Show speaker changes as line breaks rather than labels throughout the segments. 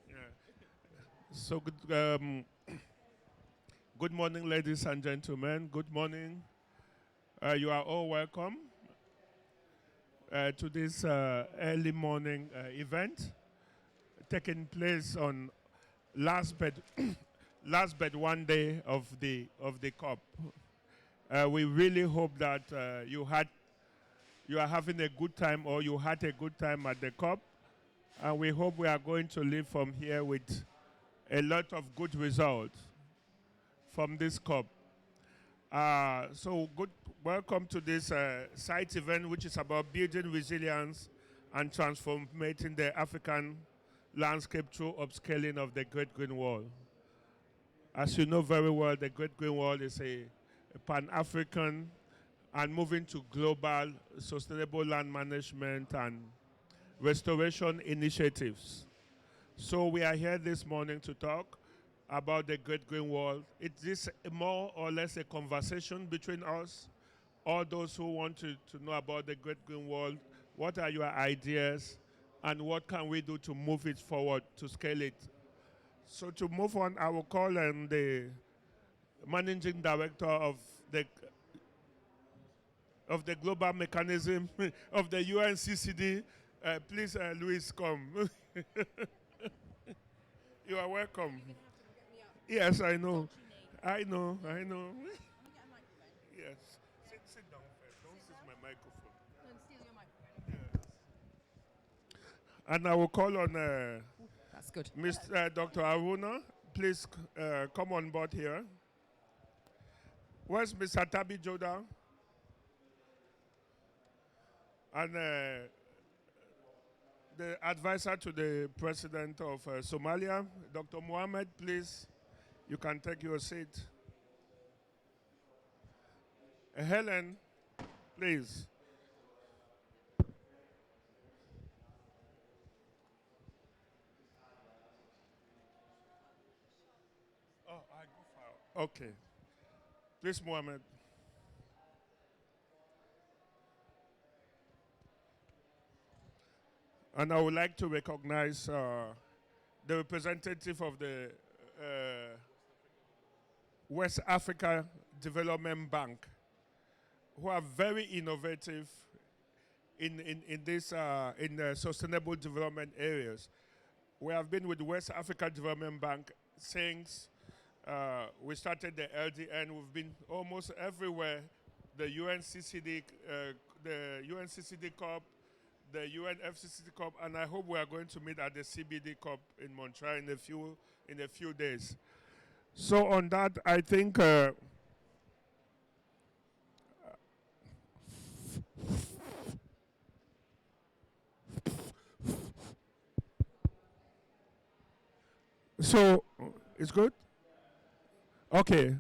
Yeah. So good morning, ladies and gentlemen. Good morning. You are all welcome to this early morning event taking place on last but last but one day of the COP. We really hope that you are having a good time or you had a good time at the COP, and we hope we are going to leave from here with a lot of good results from this COP. So good, welcome to this site event, which is about building resilience and transforming the African landscape through upscaling of the Great Green Wall. As you know very well, the Great Green Wall is a pan-African and moving to global sustainable land management and restoration initiatives. So we are here this morning to talk about the Great Green Wall. It is more or less a conversation between us, all those who want to know about the Great Green Wall. What are your ideas and what can we do to move it forward, to scale it? So to move on, I will call on the managing director of the global mechanism of the UNCCD. Please, Luis, come. You are welcome. Yes, I know. I know. I know. Yes. Sit down first. Don't seize my microphone.
Don't steal your microphone.
Yes. And I will call on
That's good.
Mr. Dr. Aruna. Please come on board here. Where's Mr. Tabi Joda? And the advisor to the president of Somalia, Dr. Mohammed, please, you can take your seat. Helen, please. Oh, I go far. Okay. Please, Mohammed. And I would like to recognize the representative of the West Africa Development Bank, who are very innovative in the sustainable development areas. We have been with the West Africa Development Bank since we started the LDN. We've been almost everywhere. The UNCCD COP, the UNFCCC COP, and I hope we are going to meet at the CBD COP in Montreal in a few days. So on that, I think so it's good. Okay,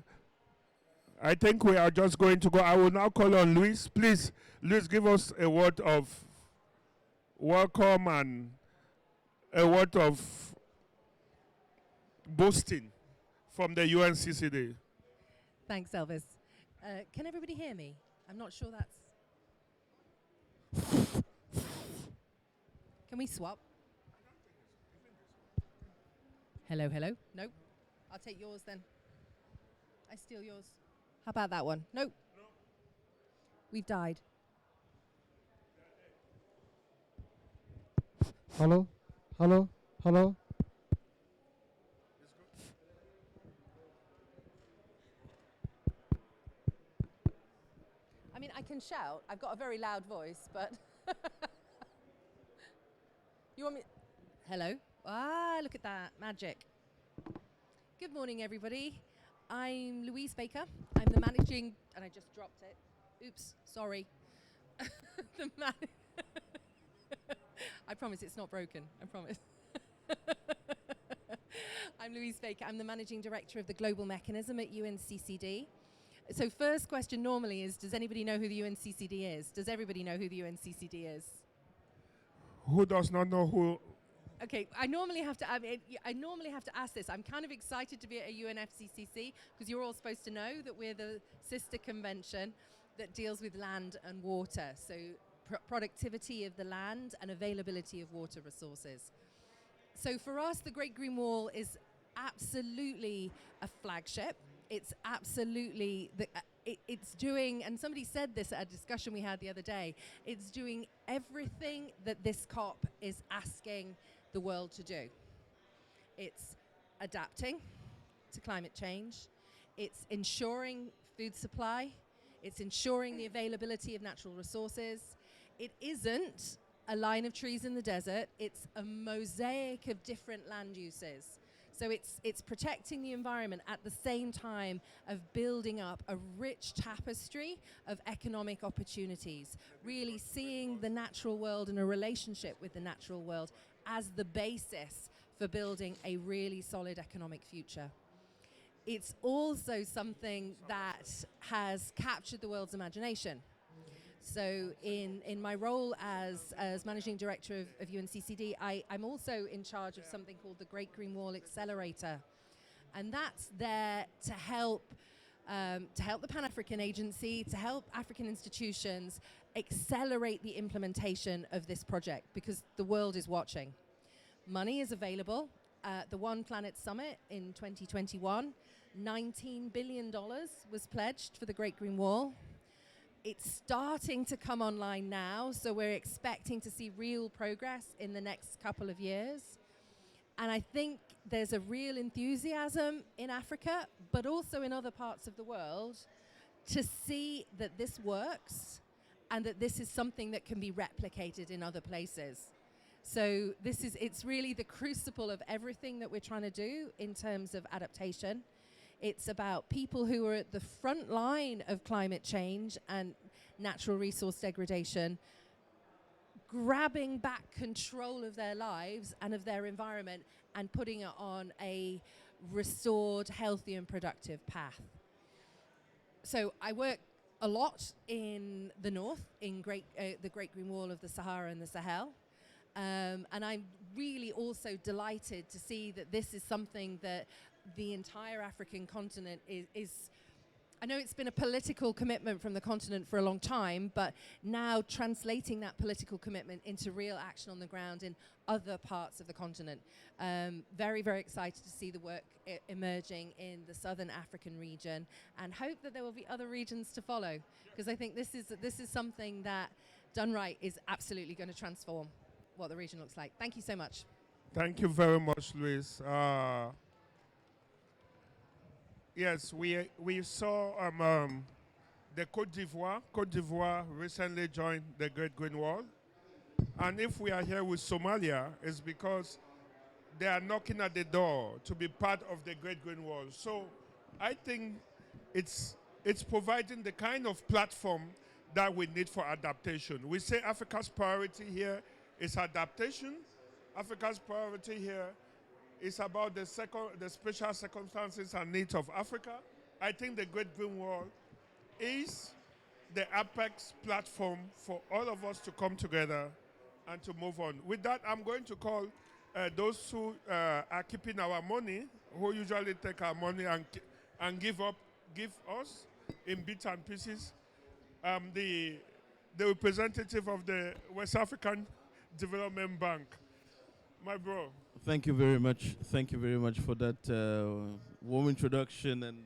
I think we are just going to go. I will now call on Luis. Please, Luis, give us a word of welcome and a word of boosting from the UNCCD.
Thanks, Elvis. Can everybody hear me? I'm not sure that's... Can we swap? Hello, hello. Nope. I'll take yours then. I steal yours. How about that one? Nope.
No.
We've died.
Hello? Hello? Hello?
It's good.
I mean, I can shout. I've got a very loud voice, but... You want me... Hello? Ah, look at that. Magic. Good morning, everybody. I'm Louise Baker. I'm the managing... And I just dropped it. Oops, sorry. I promise it's not broken. I promise. I'm Louise Baker. I'm the managing director of the Global Mechanism at UNCCD. So first question normally is, does anybody know who the UNCCD is? Does everybody know who the UNCCD is?
Who does not know who?
Okay, I normally have to ask this. I'm kind of excited to be at a UNFCCC because you're all supposed to know that we're the sister convention that deals with land and water. So productivity of the land, and availability of water resources. So for us, the Great Green Wall is absolutely a flagship. It's absolutely, it's doing, and somebody said this at a discussion we had the other day, it's doing everything that this COP is asking the world to do. It's adapting to climate change. It's ensuring food supply. It's ensuring the availability of natural resources. It isn't a line of trees in the desert. It's a mosaic of different land uses. So it's protecting the environment at the same time of building up a rich tapestry of economic opportunities, really seeing the natural world and a relationship with the natural world as the basis for building a really solid economic future. It's also something that has captured the world's imagination. So in my role as Managing Director of UNCCD, I'm also in charge of something called the Great Green Wall Accelerator. And that's there to help the Pan-African Agency, to help African institutions accelerate the implementation of this project, because the world is watching. Money is available. The One Planet Summit in 2021, $19 billion was pledged for the Great Green Wall. It's starting to come online now, so we're expecting to see real progress in the next couple of years. And I think there's a real enthusiasm in Africa, but also in other parts of the world, to see that this works and that this is something that can be replicated in other places. So it's really the crucible of everything that we're trying to do in terms of adaptation. It's about people who are at the front line of climate change and natural resource degradation, grabbing back control of their lives and of their environment and putting it on a restored, healthy and productive path. So I work a lot in the north, in the Great Green Wall of the Sahara and the Sahel. And I'm really also delighted to see that this is something that the entire African continent is. I know it's been a political commitment from the continent for a long time, but now translating that political commitment into real action on the ground in other parts of the continent. Very, very excited to see the work emerging in the southern African region, and hope that there will be other regions to follow, because I think this is something that, done right, is absolutely going to transform what the region looks like. Thank you so much.
Thank you very much, Louise. Yes, we saw the Côte d'Ivoire. Côte d'Ivoire recently joined the Great Green Wall. And if we are here with Somalia, it's because they are knocking at the door to be part of the Great Green Wall. So I think it's providing the kind of platform that we need for adaptation. We say Africa's priority here is adaptation. Africa's priority here is about the special circumstances and needs of Africa. I think the Great Green Wall is the apex platform for all of us to come together and to move on. With that, I'm going to call those who are keeping our money, who usually take our money and give us in bits and pieces. The representative of the West African Development Bank, my bro.
Thank you very much. Thank you very much for that warm introduction and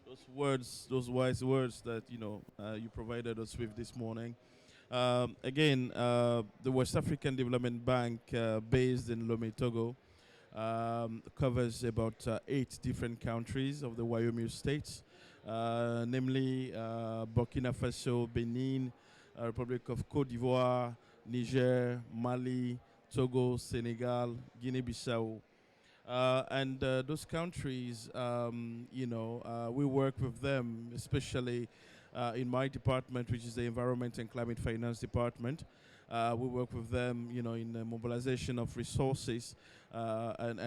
those words, those wise words that you provided us with this morning. Again, the West African Development Bank, based in Lomé, Togo, covers about 8 different countries of the Wyoming states, namely Burkina Faso, Benin, Republic of Côte d'Ivoire, Niger, Mali, Togo, Senegal, Guinea-Bissau. And those countries, we work with them, especially in my department, which is the Environment and Climate Finance Department. We work with them, in the mobilization of resources and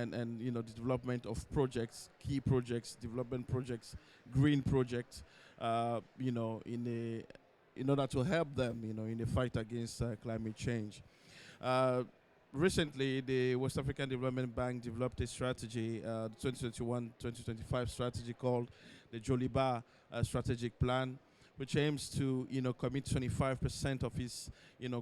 the development of projects, key projects, development projects, green projects, in order to help them, in the fight against climate change. Recently, the West African Development Bank developed a strategy, 2021-2025 strategy called the Joliba Strategic Plan, which aims to, commit 25% of its,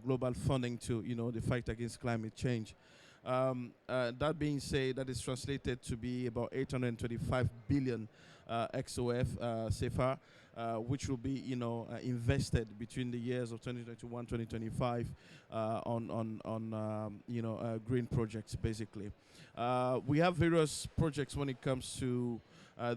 global funding to, the fight against climate change. That being said, that is translated to be about 825 billion XOF CFA, which will be, invested between the years of 2021, 2025 on green projects, basically. We have various projects when it comes to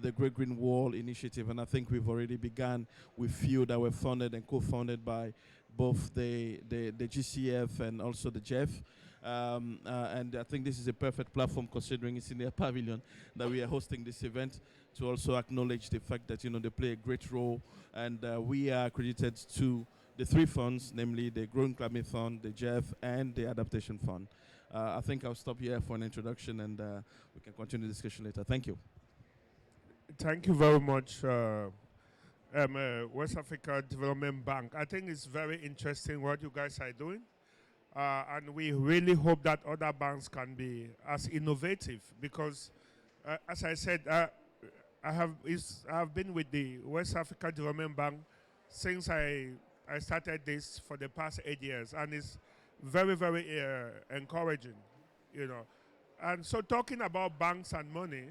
the Great Green Wall initiative, and I think we've already begun with few that were funded and co-funded by both the GCF and also the GEF. And I think this is a perfect platform, considering it's in their pavilion, that we are hosting this event, to also acknowledge the fact that they play a great role, and we are accredited to the three funds, namely the Growing Climate Fund, the GEF, and the Adaptation Fund. I think I'll stop here for an introduction, and we can continue the discussion later. Thank you.
Thank you very much, West Africa Development Bank. I think it's very interesting what you guys are doing. And we really hope that other banks can be as innovative, because, as I said, I have been with the West Africa Development Bank since I started this for the past 8 years, and it's very, very encouraging, And so, talking about banks and money,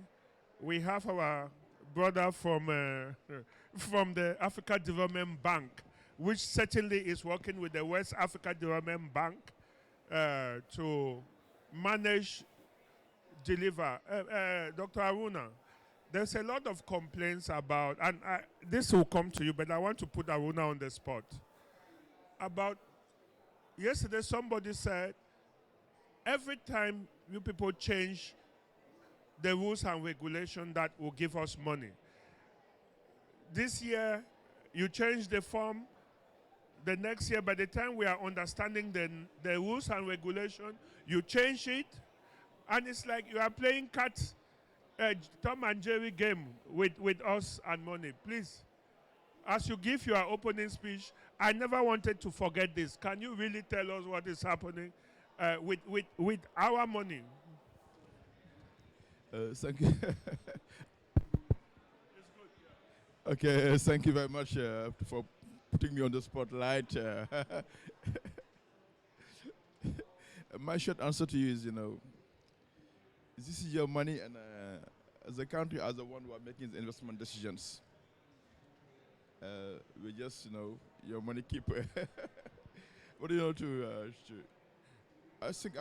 we have our brother from the Africa Development Bank, which certainly is working with the West Africa Development Bank to manage, deliver. Dr. Aruna, there's a lot of complaints about, and this will come to you, but I want to put Aruna on the spot. About yesterday, somebody said, every time you people change the rules and regulations that will give us money. This year, you change the form. The next year, by the time we are understanding the rules and regulation, you change it. And it's like you are playing Tom and Jerry game with us and money. Please, as you give your opening speech, I never wanted to forget this. Can you really tell us what is happening with our money?
Thank you. Okay, thank you very much for putting me on the spotlight. My short answer to you is, this is your money, and as a country, as the one who are making the investment decisions, we just, your money keep. What do you know I think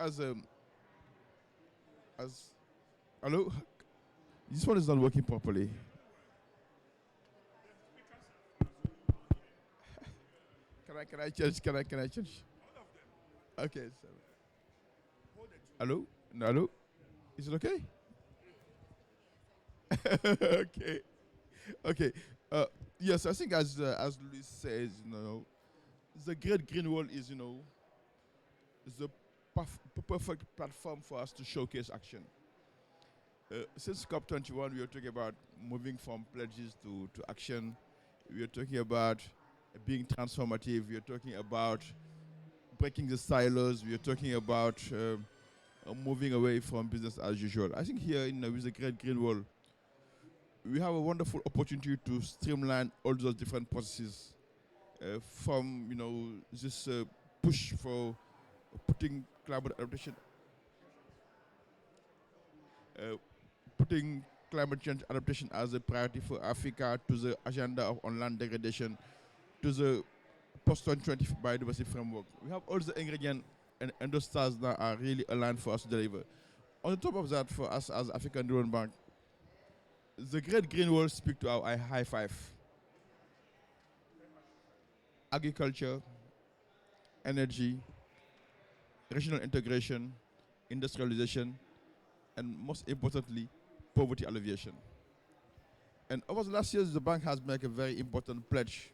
hello, this one is not working properly. Can I change? Can I change? Okay. So. Hello? No, hello? Is it okay? Okay. Okay. Yes, I think as Luis says, the Great Green Wall is, is the perfect platform for us to showcase action. Since COP27, we are talking about moving from pledges to action. We are talking about being transformative. We are talking about breaking the silos. We are talking about moving away from business as usual. I think here, with the Great Green Wall, we have a wonderful opportunity to streamline all those different processes from, this push for putting climate adaptation, putting climate change adaptation as a priority for Africa, to the agenda on land degradation, to the post-2020 biodiversity framework. We have all the ingredients and those stars that are really aligned for us to deliver. On the top of that, for us as African Development Bank, the Great Green Wall speak to our high five. Agriculture, energy, regional integration, industrialization, and most importantly, poverty alleviation. And over the last years, the bank has made a very important pledge,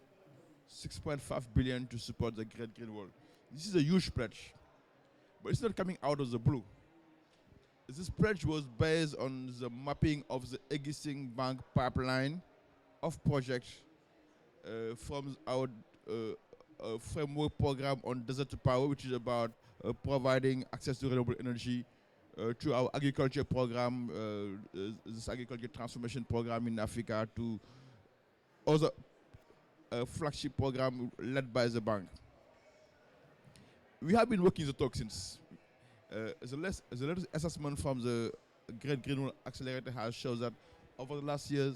6.5 billion to support the Great Green Wall. This is a huge pledge, but it's not coming out of the blue. This pledge was based on the mapping of the existing bank pipeline of projects from our framework program on desert to power, which is about providing access to renewable energy, to our agriculture program, this agriculture transformation program in Africa, to other a flagship program led by the bank. We have been working the talk since. The latest assessment from the Great Green Accelerator has shown that over the last years,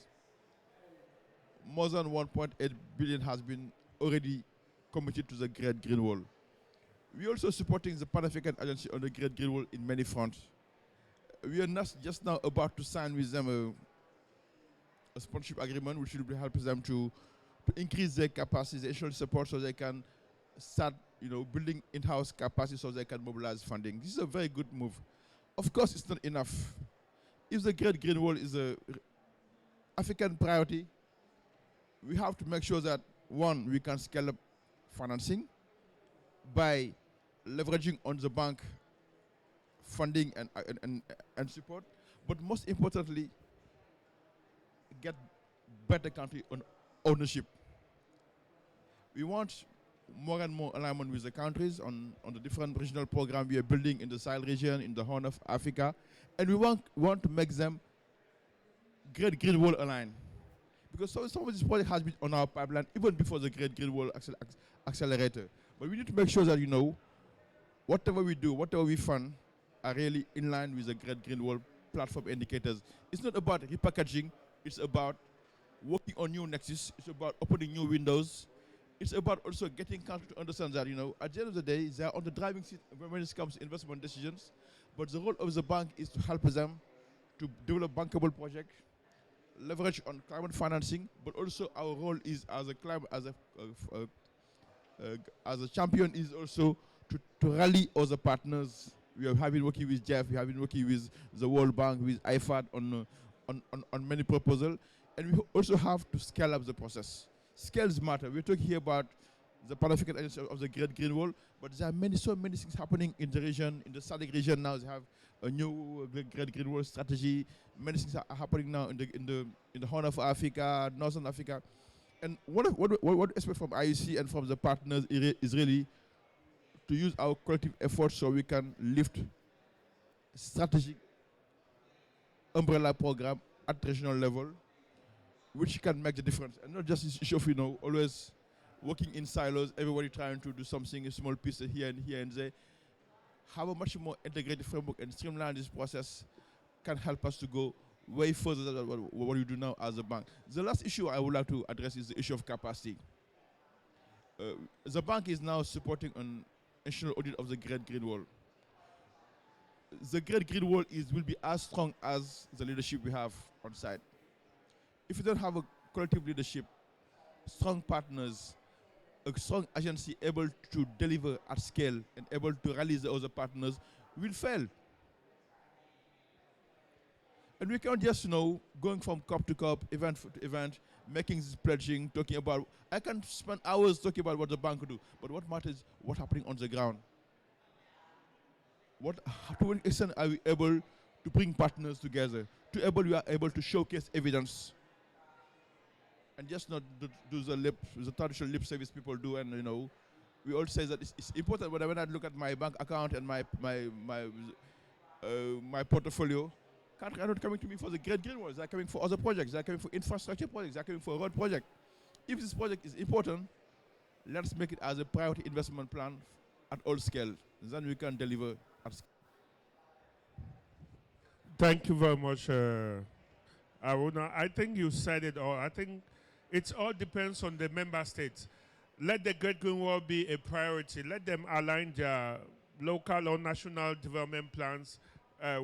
more than 1.8 billion has been already committed to the Great Green Wall. We are also supporting the Pan-African Agency on the Great Green Wall in many fronts. We are not just now about to sign with them a sponsorship agreement which will help them to increase their capacity, their initial support, so they can start building in-house capacity so they can mobilize funding. This is a very good move. Of course, it's not enough. If the Great Green Wall is a African priority, we have to make sure that, one, we can scale up financing by leveraging on the bank funding and support, but most importantly, get better country on ownership. We want more and more alignment with the countries on the different regional programs we are building in the Sahel region, in the Horn of Africa, and we want to make them Great Green Wall aligned. Because some of this project has been on our pipeline even before the Great Green Wall Accelerator. But we need to make sure that, whatever we do, whatever we fund, are really in line with the Great Green Wall platform indicators. It's not about repackaging, it's about working on new nexus, it's about opening new windows. It's about also getting countries to understand that, at the end of the day, they are on the driving seat when it comes to investment decisions. But the role of the bank is to help them to develop bankable projects, leverage on climate financing, but also our role is as a champion is also to rally other partners. We have been working with GEF, we have been working with the World Bank, with IFAD on many proposals, and we also have to scale up the process. Scales matter. We're talking here about the Pan-African Agency of the Great Green Wall, but there are so many things happening in the region, in the SADC region now. They have a new Great Green Wall strategy. Many things are happening now in the Horn of Africa, Northern Africa, and what expect from IEC and from the partners is really to use our collective efforts so we can lift strategic umbrella program at regional level, which can make the difference, and not just this issue of always working in silos, everybody trying to do something, a small piece here and there. Have a much more integrated framework and streamline this process can help us to go way further than what we do now as a bank. The last issue I would like to address is the issue of capacity. The bank is now supporting an national audit of the Great Green Wall. The Great Green Wall will be as strong as the leadership we have on site. If you don't have a collective leadership, strong partners, a strong agency able to deliver at scale and able to rally the other partners, will fail. And we can't just, going from COP to COP, event to event, making this pledging, talking about, I can spend hours talking about what the bank could do, but what matters is what's happening on the ground. To what extent are we able to bring partners together? We are able to showcase evidence and just not do the traditional lip service people do. And we all say that it's important. But when I look at my bank account and my portfolio, countries are not coming to me for the Great Green Walls. They're coming for other projects. They're coming for infrastructure projects. They're coming for a road project. If this project is important, let's make it as a priority investment plan at all scale. Then we can deliver at scale.
Thank you very much, Aruna. I think you said it all. I think it all depends on the member states. Let the Great Green Wall be a priority. Let them align their local or national development plans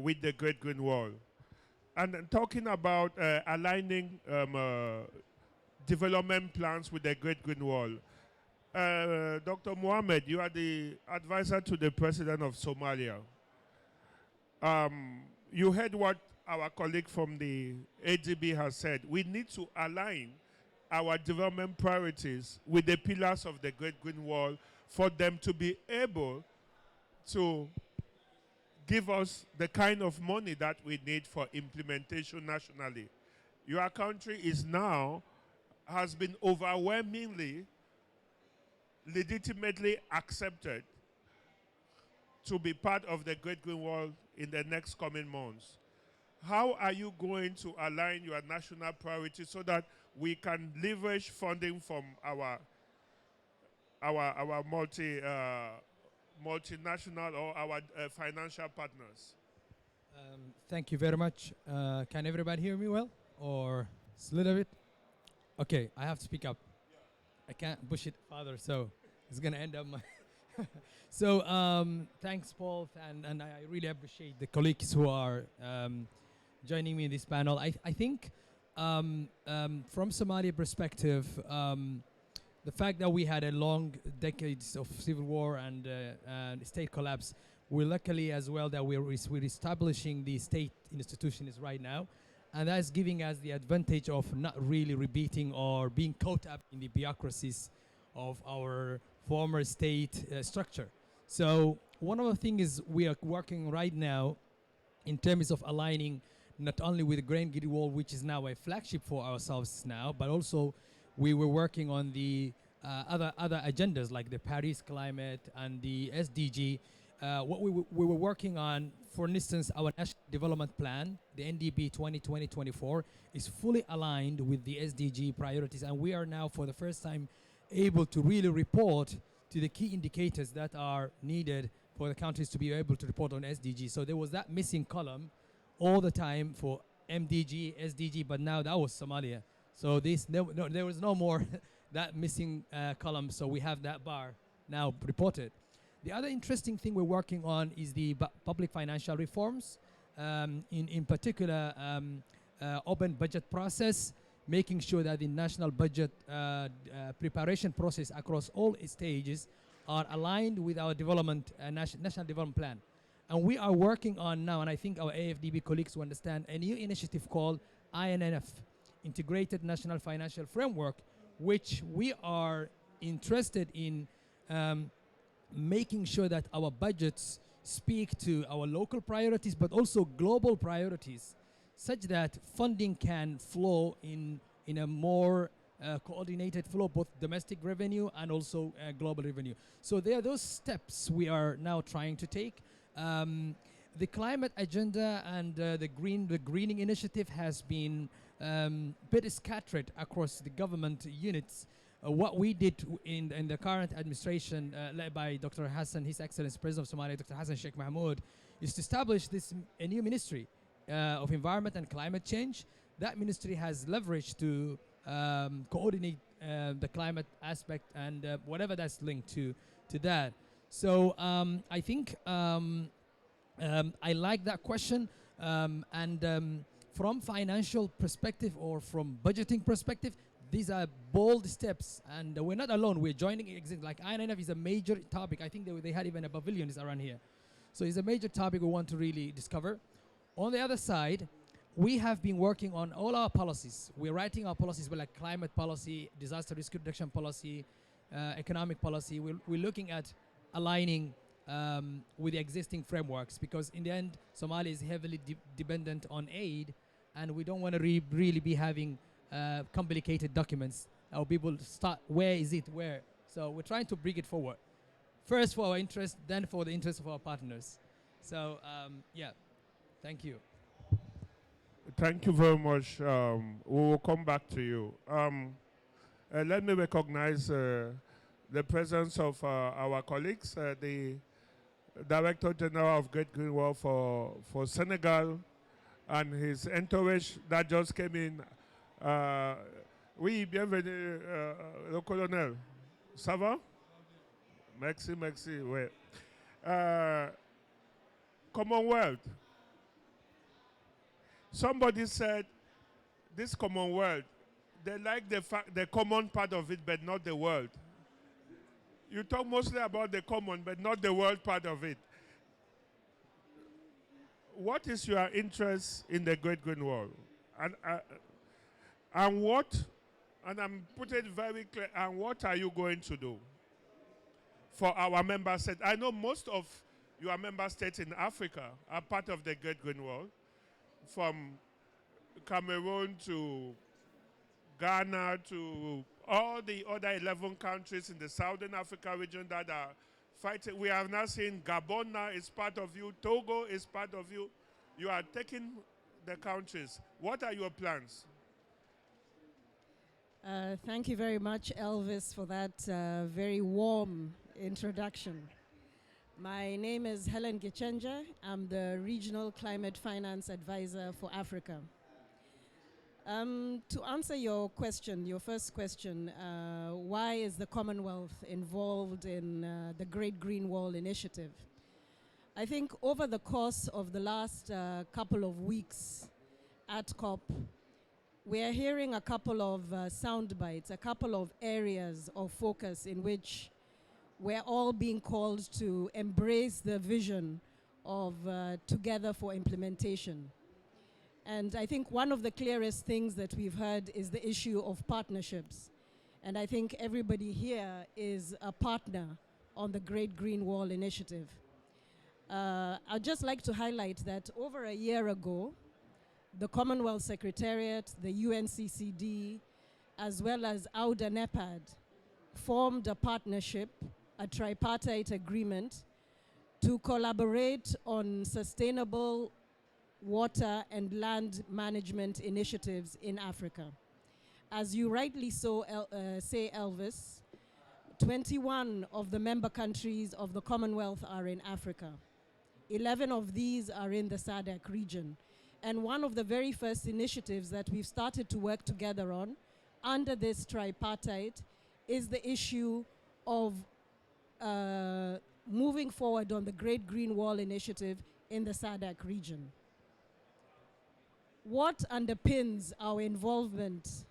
with the Great Green Wall. And talking about aligning development plans with the Great Green Wall, Dr. Mohammed, you are the advisor to the President of Somalia. You heard what our colleague from the ADB has said. We need to align our development priorities with the pillars of the Great Green Wall for them to be able to give us the kind of money that we need for implementation nationally. Your country has been overwhelmingly legitimately accepted to be part of the Great Green Wall in the next coming months. How are you going to align your national priorities so that we can leverage funding from our multinational or our financial partners?
Thank you very much. Can everybody hear me well? Or it's a little bit? Okay, I have to speak up. I can't push it further, so it's going to end up my... So thanks, Paul, and I really appreciate the colleagues who are joining me in this panel. I think from Somalia perspective, the fact that we had a long decades of civil war and state collapse, we're luckily as well that we're establishing the state institutions right now, and that's giving us the advantage of not really repeating or being caught up in the bureaucracies of our former state structure. So one of the things is we are working right now in terms of aligning not only with the Grand Grid Wall, which is now a flagship for ourselves now, but also we were working on the other agendas like the Paris climate and the SDG. What we were working on, for instance, our National Development Plan, the NDP 2020-24, is fully aligned with the SDG priorities, and we are now for the first time able to really report to the key indicators that are needed for the countries to be able to report on SDG. So there was that missing column all the time for MDG, SDG, but now that was Somalia. So there was no more that missing column, so we have that bar now reported. The other interesting thing we're working on is the public financial reforms, in particular open budget process, making sure that the national budget preparation process across all stages are aligned with our development national development plan. And we are working on now, and I think our AFDB colleagues will understand, a new initiative called INNF, Integrated National Financial Framework, which we are interested in making sure that our budgets speak to our local priorities, but also global priorities, such that funding can flow in a more coordinated flow, both domestic revenue and also global revenue. So there are those steps we are now trying to take. The climate agenda and the greening initiative has been bit scattered across the government units. What we did in the current administration led by Dr. Hassan, His Excellency President of Somalia, Dr. Hassan Sheikh Mahmoud, is to establish a new ministry of environment and climate change. That ministry has leverage to coordinate the climate aspect and whatever that's linked to that. So I think I like that question, and from financial perspective or from budgeting perspective, these are bold steps, and we're not alone. We're joining like INF is a major topic. I think they had even a pavilion around here. So it's a major topic we want to really discover. On the other side, we have been working on all our policies. We're writing our policies like climate policy, disaster risk reduction policy, economic policy. We're looking at aligning with the existing frameworks, because in the end, Somalia is heavily dependent on aid, and we don't want to really be having complicated documents. Our people start, where is it, where? So we're trying to bring it forward. First for our interest, then for the interest of our partners. So yeah, thank you.
Thank you very much. We will come back to you. Let me recognize the presence of our colleagues, the Director General of Great Green Wall for Senegal and his entourage that just came in. Oui, bienvenue, le colonel. Ça va? Merci, merci, ouais. Commonwealth. Somebody said, this Commonwealth, they like the common part of it, but not the world. You talk mostly about the common, but not the world part of it. What is your interest in the Great Green Wall? And what, and I'm putting it very clear, and what are you going to do for our member states? I know most of your member states in Africa are part of the Great Green Wall, from Cameroon to Ghana to all the other 11 countries in the Southern Africa region that are fighting. We have now seen Gabon now is part of you, Togo is part of you. You are taking the countries. What are your plans?
Thank you very much, Elvis, for that very warm introduction. My name is Helen Gichenja. I'm the Regional Climate Finance Advisor for Africa. To answer your question, your first question, why is the Commonwealth involved in the Great Green Wall Initiative? I think over the course of the last couple of weeks at COP, we are hearing a couple of sound bites, a couple of areas of focus in which we're all being called to embrace the vision of Together for Implementation. And I think one of the clearest things that we've heard is the issue of partnerships. And I think everybody here is a partner on the Great Green Wall Initiative. I'd just like to highlight that over a year ago, the Commonwealth Secretariat, the UNCCD, as well as AUDA NEPAD formed a partnership, a tripartite agreement to collaborate on sustainable water and land management initiatives in Africa. As you rightly say, Elvis, 21 of the member countries of the Commonwealth are in Africa. 11 of these are in the SADC region. And one of the very first initiatives that we've started to work together on under this tripartite is the issue of moving forward on the Great Green Wall Initiative in the SADC region. What underpins our involvement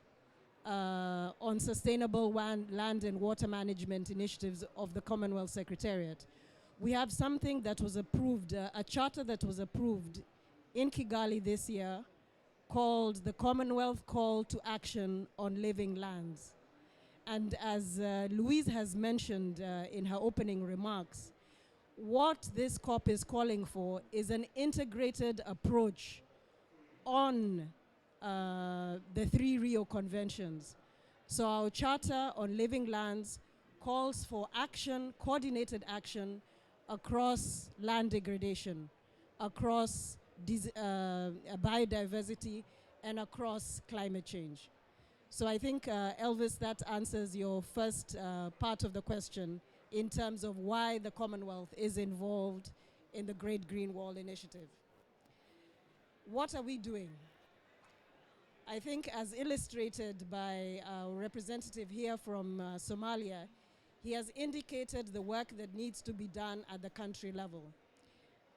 on sustainable land and water management initiatives of the Commonwealth Secretariat? We have something that was approved, a charter that was approved in Kigali this year called the Commonwealth Call to Action on Living Lands. And as Louise has mentioned in her opening remarks, what this COP is calling for is an integrated approach on the 3 Rio Conventions. So our Charter on Living Lands calls for action, coordinated action across land degradation, across biodiversity, and across climate change. So I think, Elvis, that answers your first part of the question in terms of why the Commonwealth is involved in the Great Green Wall Initiative. What are we doing? I think, as illustrated by our representative here from Somalia, he has indicated the work that needs to be done at the country level.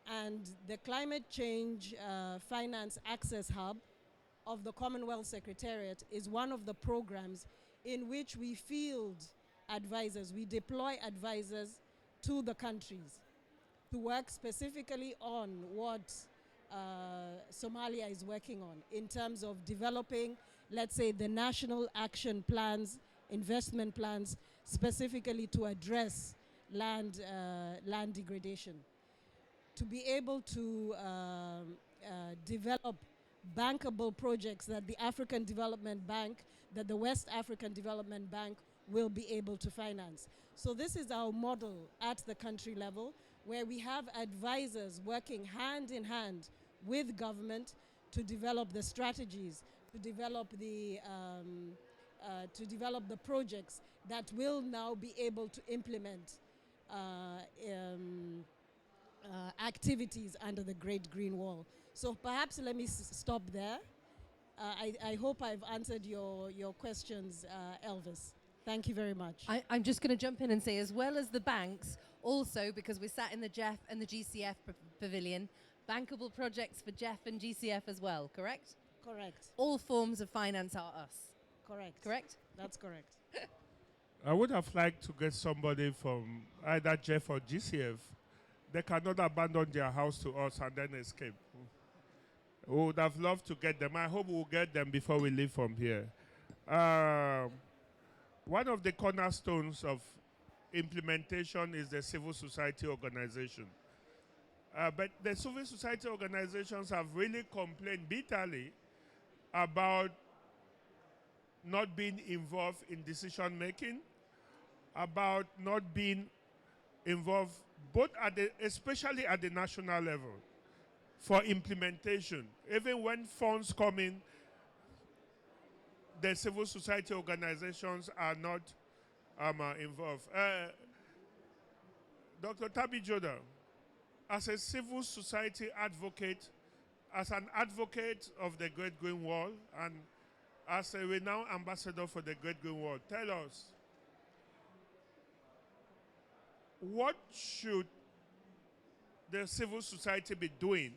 And the Climate Change Finance Access Hub of the Commonwealth Secretariat is one of the programs in which we field advisors, we deploy advisors to the countries to work specifically on what Somalia is working on in terms of developing, let's say, the national action plans, investment plans, specifically to address land degradation. To be able to develop bankable projects that the African Development Bank, that the West African Development Bank will be able to finance. So this is our model at the country level, where we have advisors working hand in hand with government to develop the strategies, to develop the projects that will now be able to implement activities under the Great Green Wall. So perhaps let me stop there. I hope I've answered your questions, Elvis. Thank you very much.
I'm just going to jump in and say, as well as the banks, also, because we're sat in the GEF and the GCF Pavilion, bankable projects for GEF and GCF as well, correct?
Correct.
All forms of finance are us.
Correct.
Correct?
That's correct.
I would have liked to get somebody from either GEF or GCF. They cannot abandon their house to us and then escape. We would have loved to get them. I hope we'll get them before we leave from here. One of the cornerstones of implementation is the civil society organization. But the civil society organizations have really complained bitterly about not being involved in decision making, about not being involved especially at the national level for implementation. Even when funds come in, the civil society organizations are not involved. Dr. Tabi Joda, as a civil society advocate, as an advocate of the Great Green Wall, and as a renowned ambassador for the Great Green Wall, tell us, what should the civil society be doing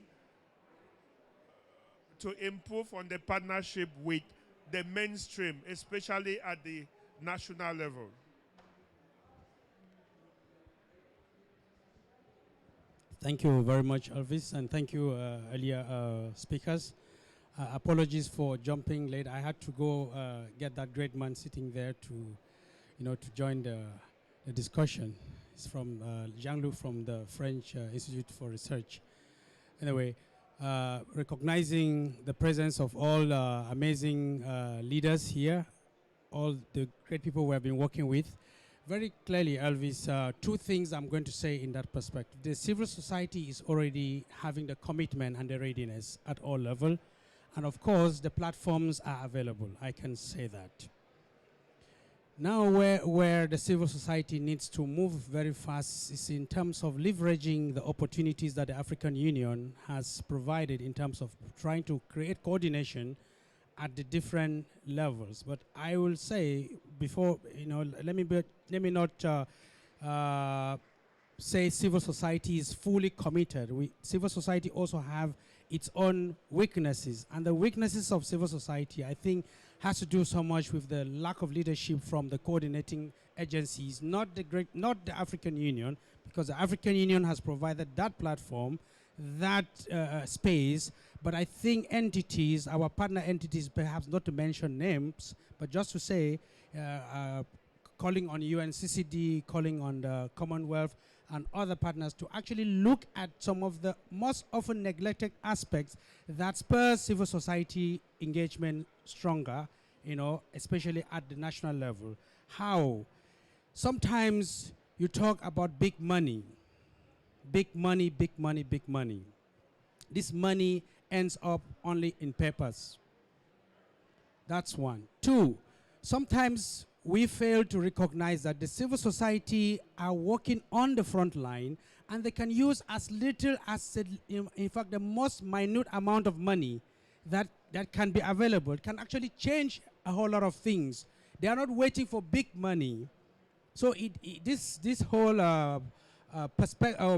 to improve on the partnership with the mainstream, especially at the national level?
Thank you very much, Elvis, and thank you, earlier speakers. Apologies for jumping late. I had to go get that great man sitting there to join the discussion. It's from Jean-Luc from the French Institute for Research. Anyway, recognizing the presence of all amazing leaders here, all the great people we have been working with. Very clearly, Elvis, two things I'm going to say in that perspective. The civil society is already having the commitment and the readiness at all levels. And of course, the platforms are available. I can say that. Now, where the civil society needs to move very fast is in terms of leveraging the opportunities that the African Union has provided in terms of trying to create coordination at the different levels. But I will say before, let me not say civil society is fully committed. Civil society also have its own weaknesses, and the weaknesses of civil society, I think, has to do so much with the lack of leadership from the coordinating agencies, not the African Union, because the African Union has provided that platform, that space. But I think entities, our partner entities, perhaps not to mention names, but just to say, calling on UNCCD, calling on the Commonwealth and other partners to actually look at some of the most often neglected aspects that spur civil society engagement stronger, especially at the national level. How? Sometimes you talk about big money. Big money, big money, big money. This money ends up only in papers. That's one. Two, sometimes we fail to recognize that the civil society are working on the front line, and they can use as little as, in fact, the most minute amount of money that can be available can actually change a whole lot of things. They are not waiting for big money. So this whole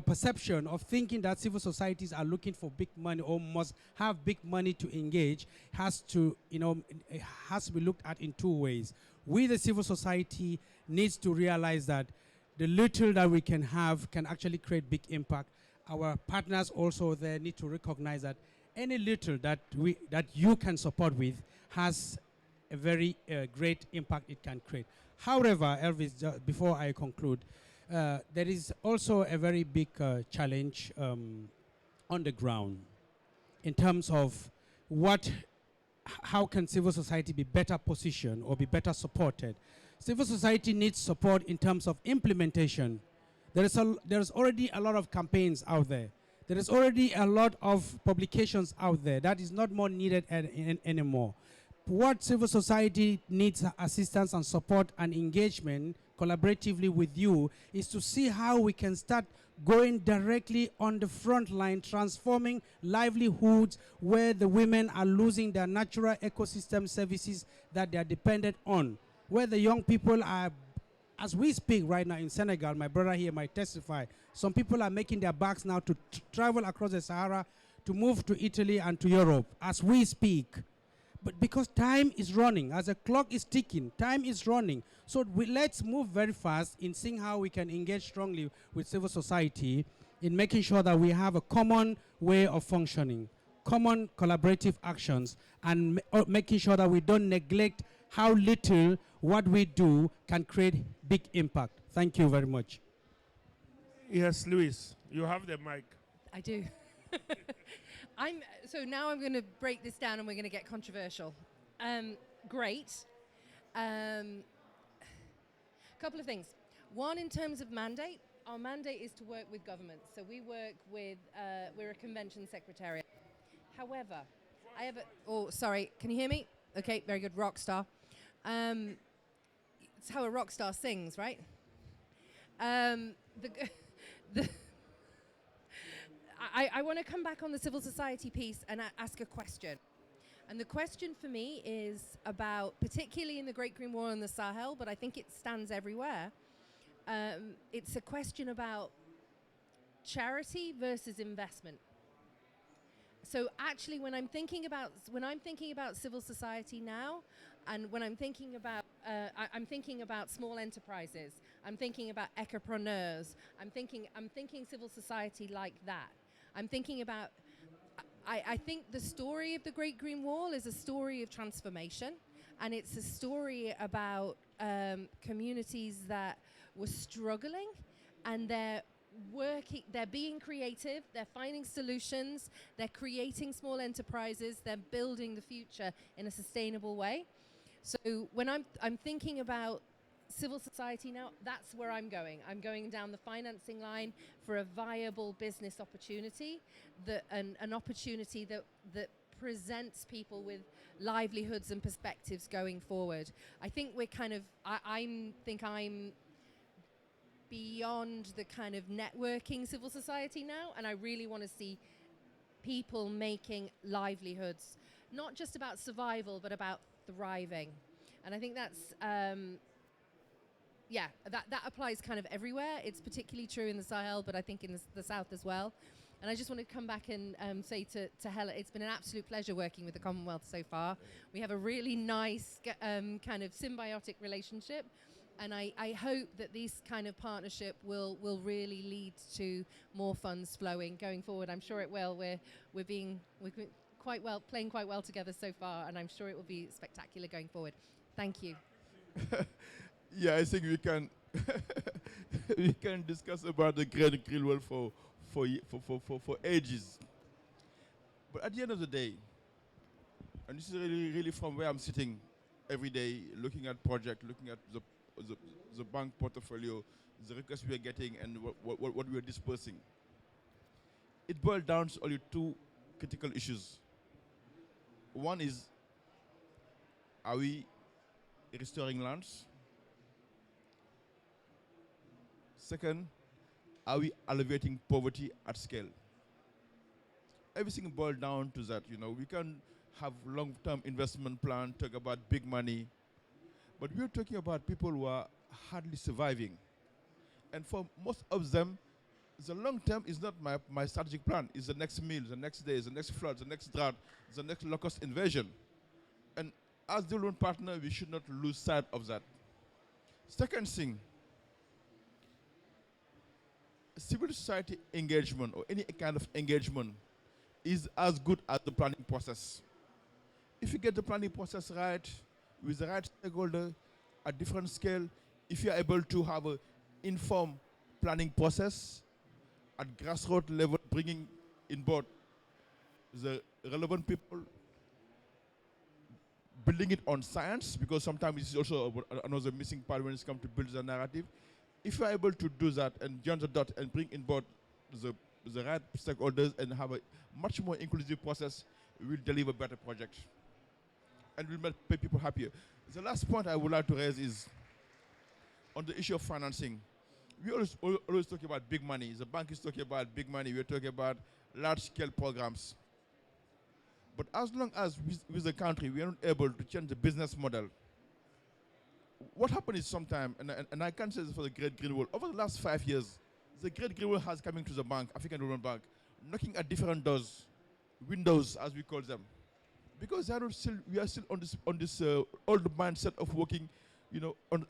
perception of thinking that civil societies are looking for big money or must have big money to engage has to be looked at in two ways. We, the civil society, needs to realize that the little that we can have can actually create big impact. Our partners also there need to recognize that any little that you can support with has a very great impact it can create. However, Elvis, before I conclude, there is also a very big challenge on the ground in terms of how can civil society be better positioned or be better supported. Civil society needs support in terms of implementation. There's already a lot of campaigns out there. There is already a lot of publications out there. That is not more needed anymore. What civil society needs assistance and support and engagement collaboratively with you is to see how we can start going directly on the front line, transforming livelihoods where the women are losing their natural ecosystem services that they are dependent on, where the young people are, as we speak right now in Senegal, my brother here might testify, some people are making their bags now to travel across the Sahara to move to Italy and to Europe as we speak. But because time is running, as the clock is ticking, time is running. So let's move very fast in seeing how we can engage strongly with civil society in making sure that we have a common way of functioning, common collaborative actions, and making sure that we don't neglect how little what we do can create big impact. Thank you very much.
Yes, Luis, you have the mic.
I do. So now I'm going to break this down and we're going to get controversial. Great. Couple of things. One, in terms of mandate, our mandate is to work with governments. So we work with, we're a convention secretariat. However, can you hear me? Okay, very good, rock star. It's how a rock star sings, right? The, the I want to come back on the civil society piece and ask a question. And the question for me is about, particularly in the Great Green Wall and the Sahel, but I think it stands everywhere. It's a question about charity versus investment. So actually, when I'm thinking about civil society now, and when I'm thinking about I'm thinking about small enterprises, I'm thinking about ecopreneurs, I'm thinking civil society like that. I'm thinking about. I think the story of the Great Green Wall is a story of transformation, and it's a story about communities that were struggling, and they're being creative, they're finding solutions, they're creating small enterprises, they're building the future in a sustainable way. So when I'm thinking about civil society now, that's where I'm going. I'm going down the financing line for a viable business opportunity, an opportunity that presents people with livelihoods and perspectives going forward. I think we're kind of, I'm beyond the kind of networking civil society now, and I really want to see people making livelihoods, not just about survival, but about thriving. And I think that's, that applies kind of everywhere. It's particularly true in the Sahel, but I think in the South as well. And I just want to come back and say to Hella, it's been an absolute pleasure working with the Commonwealth so far. We have a really nice kind of symbiotic relationship. And I hope that this kind of partnership will really lead to more funds flowing going forward. I'm sure it will. We're playing quite well together so far, and I'm sure it will be spectacular going forward. Thank you.
Yeah, I think we can we can discuss about the Great Green Wall for ages. But at the end of the day, and this is really from where I'm sitting every day, looking at project, looking at the bank portfolio, the requests we are getting, and what we are dispersing. It boils down to only two critical issues. One is, are we restoring lands? Second, are we alleviating poverty at scale? Everything boils down to that. We can have long-term investment plan, talk about big money, but we're talking about people who are hardly surviving. And for most of them, the long term is not my strategic plan. It's the next meal, the next day, the next flood, the next drought, the next locust invasion. And as development partner, we should not lose sight of that. Second thing, civil society engagement or any kind of engagement is as good as the planning process. If you get the planning process right, with the right stakeholder at different scale, if you are able to have an informed planning process at grassroots level, bringing in board the relevant people, building it on science, because sometimes it's also another missing part when it comes to build the narrative. If you are able to do that and join the dot and bring in board the right stakeholders and have a much more inclusive process, we will deliver better projects and will make people happier. The last point I would like to raise is on the issue of financing. We always talk about big money. The bank is talking about big money. We're talking about large-scale programs. But as long as with the country we are not able to change the business model, what happened is sometimes, and I can't say this for the Great Green Wall, over the last 5 years, the Great Green Wall has come to the bank, African Development Bank, knocking at different doors, windows as we call them, because we are still on this old mindset of working,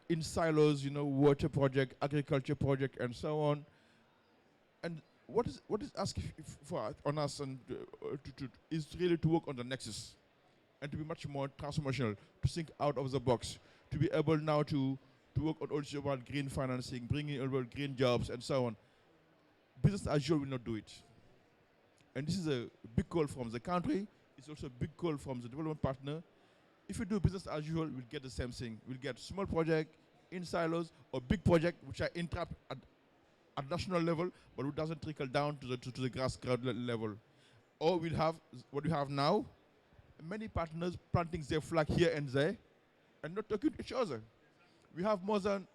in silos, water project, agriculture project, and so on. And what is asked on us and is really to work on the nexus and to be much more transformational, to think out of the box, to be able now to work on also about green financing, bringing about green jobs, and so on. Business as usual will not do it. And this is a big call from the country. It's also a big call from the development partner. If we do business as usual, we'll get the same thing. We'll get small project in silos or big project which are entrapped at national level, but who doesn't trickle down to the grassroots level. Or we'll have what we have now, many partners planting their flag here and there, and not talking to each other. We have more than,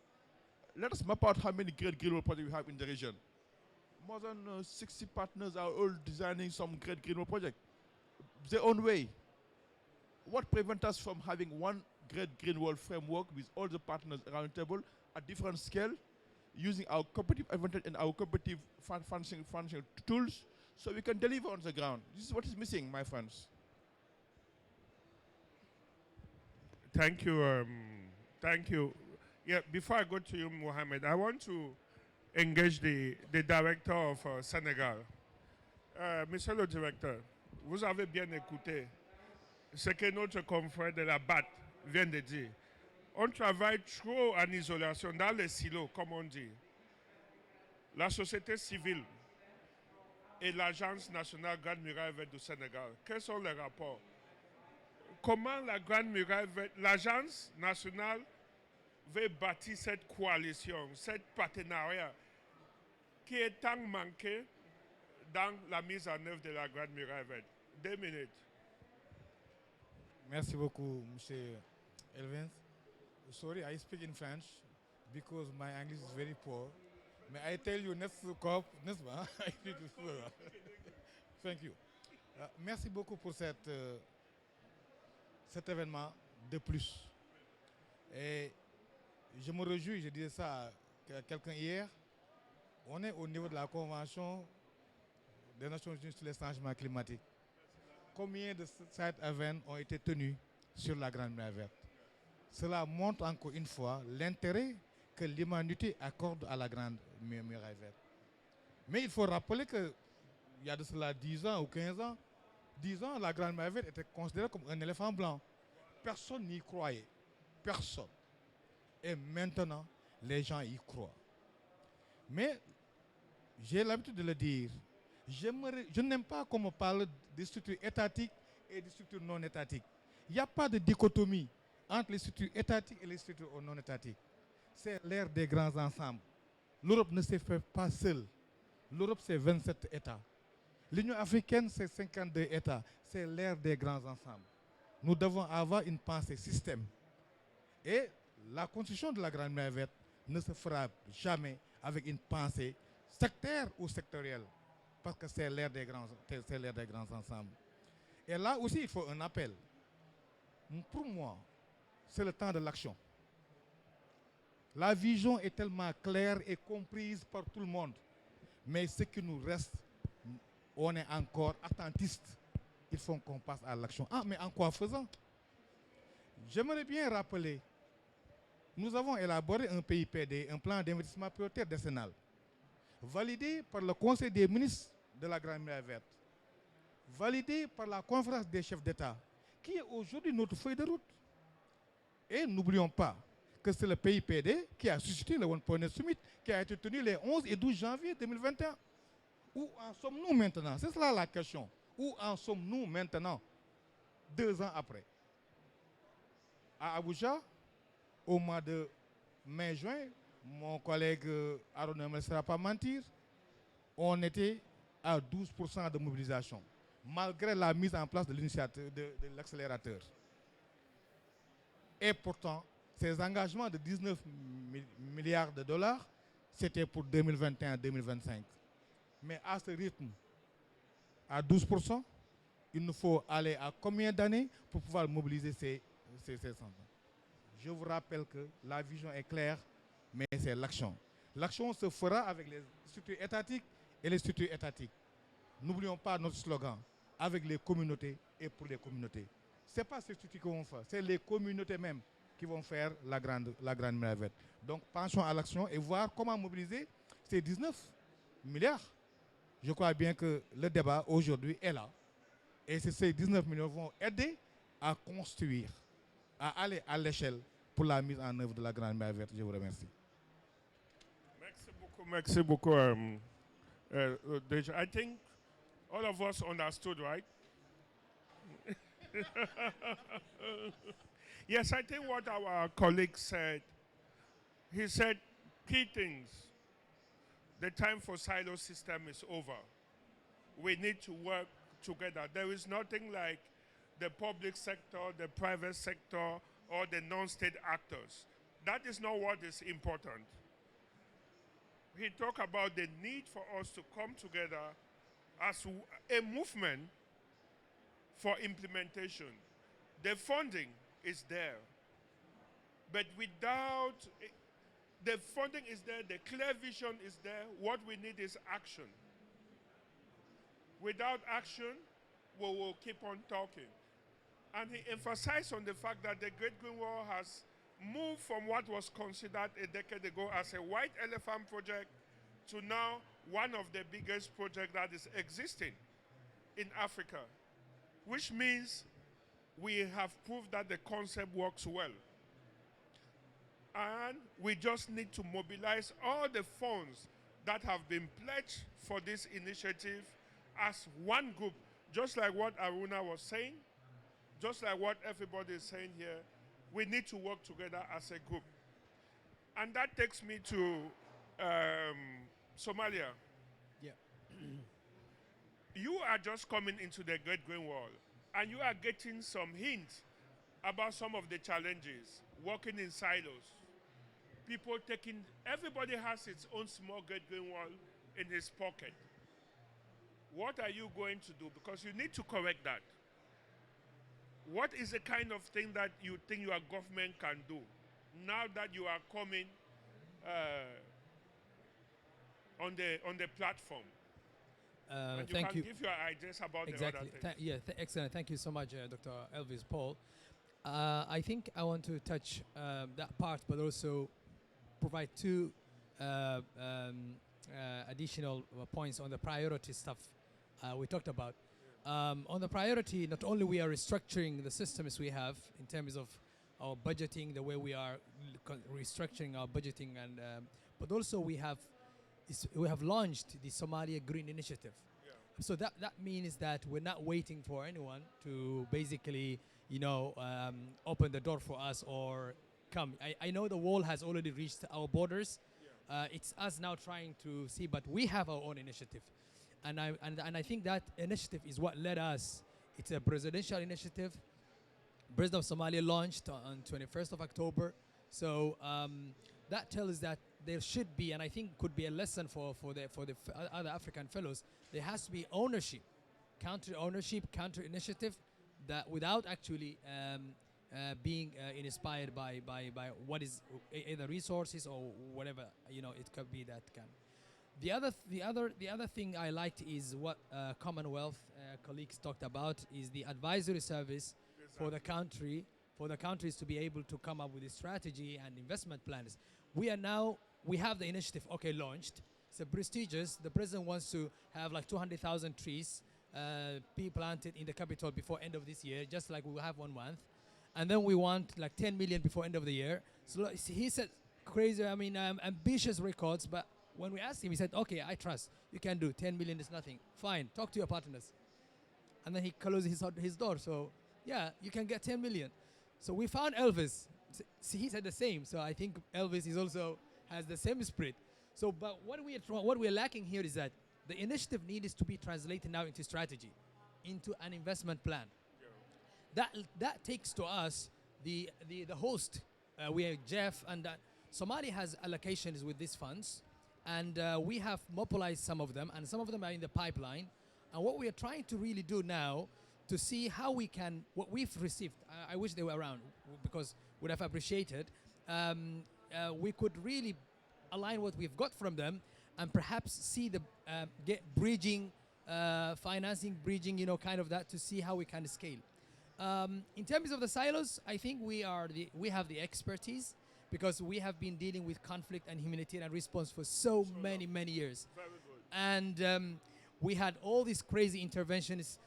let us map out how many great greenwall projects we have in the region. More than 60 partners are all designing some great greenwall project, their own way. What prevents us from having one great greenwall framework with all the partners around the table at different scale, using our competitive advantage and our competitive financial tools so we can deliver on the ground? This is what is missing, my friends.
Thank you. Thank you. Yeah, before I go to you, Mohamed, I want to engage the director of Sénégal. Monsieur le directeur, vous avez bien écouté ce que notre confrère de la BAT vient de dire. On travaille trop en isolation, dans les silos, comme on dit. La société civile et l'Agence nationale Grande Muraille Verte du Sénégal, quels sont les rapports? Comment la Grande Muraille Verte, l'Agence nationale veut bâtir cette coalition, cette partenariat qui est tant manqué dans la mise en œuvre de la Grande Muraille Verte? 2 minutes.
Merci beaucoup, M. Elvins. Sorry, I speak in French because my English is very poor. May I tell you next COP, n'est-ce pas? I speak Thank you. Merci beaucoup pour cet événement de plus. Et je me réjouis, je disais ça à quelqu'un hier, on est au niveau de la Convention des Nations Unies sur les changements climatiques. Combien de side events ont été tenus sur la Grande Muraille Verte? Cela montre encore une fois l'intérêt que l'humanité accorde à la Grande Muraille Verte. Mais il faut rappeler qu'il y a de cela 10 ans ou 15 ans, 10 ans, la Grande Muraille Verte était considérée comme un éléphant blanc. Personne n'y croyait. Personne. Et maintenant, les gens y croient. Mais, j'ai l'habitude de le dire, je n'aime pas qu'on me parle des structures étatiques et des structures non étatiques. Il n'y a pas de dichotomie entre les structures étatiques et les structures non étatiques. C'est l'ère des grands ensembles. L'Europe ne se fait pas seule. L'Europe, c'est 27 États. L'Union africaine, c'est 52 États. C'est l'ère des grands ensembles. Nous devons avoir une pensée système. Et la construction de la Grande Muraille Verte ne se fera jamais avec une pensée sectaire ou sectorielle. Parce que c'est l'ère des grands ensembles. Et là aussi, il faut un appel. Pour moi, c'est le temps de l'action. La vision est tellement claire et comprise par tout le monde. Mais ce qui nous reste, on est encore attentistes. Il faut qu'on passe à l'action. Ah, mais en quoi faisant? J'aimerais bien rappeler, nous avons élaboré un PIPD, un plan d'investissement prioritaire décennal, validé par le Conseil des ministres de la Grande Muraille Verte, validé par la conférence des chefs d'État, qui est aujourd'hui notre feuille de route. Et n'oublions pas que c'est le PIPD qui a suscité le One Point Summit, qui a été tenu les 11 et 12 janvier 2021. Où en sommes-nous maintenant? C'est cela la question. Où en sommes-nous maintenant, 2 ans après? À Abuja, au mois de mai-juin, mon collègue Aaron ne me sera pas mentir, on était à 12% de mobilisation, malgré la mise en place de l'initiative de l'accélérateur. Et pourtant, ces engagements de 19 milliards de dollars, c'était pour 2021-2025. Mais à ce rythme, à 12%, il nous faut aller à combien d'années pour pouvoir mobiliser ces centres? Je vous rappelle que la vision est claire, mais c'est l'action. L'action se fera avec les structures étatiques et les structures étatiques. N'oublions pas notre slogan, avec les communautés et pour les communautés. Ce n'est pas ces structures qui vont faire, c'est les communautés même qui vont faire la grande Muraille Verte. Donc pensons à l'action et voir comment mobiliser ces 19 milliards. Je crois bien que le débat aujourd'hui est là. Et ces 19 millions vont aider à construire, à aller à l'échelle pour la mise en œuvre de la Grande Muraille Verte. Je vous remercie.
Merci beaucoup. I think all of us understood, right? Yes, I think what our colleague said, he said key things. The time for silo system is over. We need to work together. There is nothing like the public sector, the private sector, or the non-state actors. That is not what is important. He talked about the need for us to come together as a movement for implementation. The funding is there, but without the funding is there, the clear vision is there. What we need is action. Without action, we will keep on talking. And he emphasized on the fact that the Great Green Wall has moved from what was considered a decade ago as a white elephant project to now one of the biggest projects that is existing in Africa, which means we have proved that the concept works well. And we just need to mobilize all the funds that have been pledged for this initiative as one group, just like what Aruna was saying, just like what everybody is saying here. We need to work together as a group. And that takes me to Somalia.
Yeah.
You are just coming into the Great Green Wall, and you are getting some hints about some of the challenges, working in silos. People taking, everybody has its own small Great Green Wall in his pocket. What are you going to do? Because you need to correct that. What is the kind of thing that you think your government can do now that you are coming on the platform? And you
Thank
can
you.
give your ideas about
Exactly.
the other things.
Excellent. Thank you so much, Dr. Elvis Paul. I think I want to touch that part, but also provide two additional points on the priority stuff we talked about. On the priority, not only we are restructuring the systems we have in terms of our budgeting, the way we are restructuring our budgeting, and but also we have launched the Somalia Green Initiative.
Yeah.
So that means that we're not waiting for anyone to basically, open the door for us or come. I know the wall has already reached our borders.
Yeah.
It's us now trying to see, but we have our own initiative. And I think that initiative is what led us. It's a presidential initiative. President of Somalia launched on 21st of October. So that tells us that there should be, and I think could be a lesson for the other African fellows, there has to be ownership, country initiative, that without actually being inspired by what is either resources or whatever, it could be that kind. The other thing I liked is what Commonwealth colleagues talked about is the advisory service for the countries to be able to come up with a strategy and investment plans. We have the initiative launched. It's prestigious. The president wants to have like 200,000 trees be planted in the capital before end of this year, just like we will have 1 month, and then we want like 10 million before end of the year. So he said crazy, ambitious records, but when we asked him, he said, okay, I trust. You can do 10 million is nothing. Fine, talk to your partners. And then he closes his door. So, yeah, you can get 10 million. So we found Elvis. He said the same. So I think Elvis is also has the same spirit. So, but what we're lacking here is that the initiative needs to be translated now into strategy, into an investment plan.
Yeah.
That takes to us the host. We have GEF, and Somalia has allocations with these funds. And we have mobilized some of them, and some of them are in the pipeline. And what we are trying to really do now to see how we can, what we've received, I wish they were around because would have appreciated, we could really align what we've got from them and perhaps see the bridging, financing, bridging, kind of that to see how we can scale. In terms of the silos, I think we have the expertise, because we have been dealing with conflict and humanitarian response for so many years.
Very good.
And we had all these crazy interventions,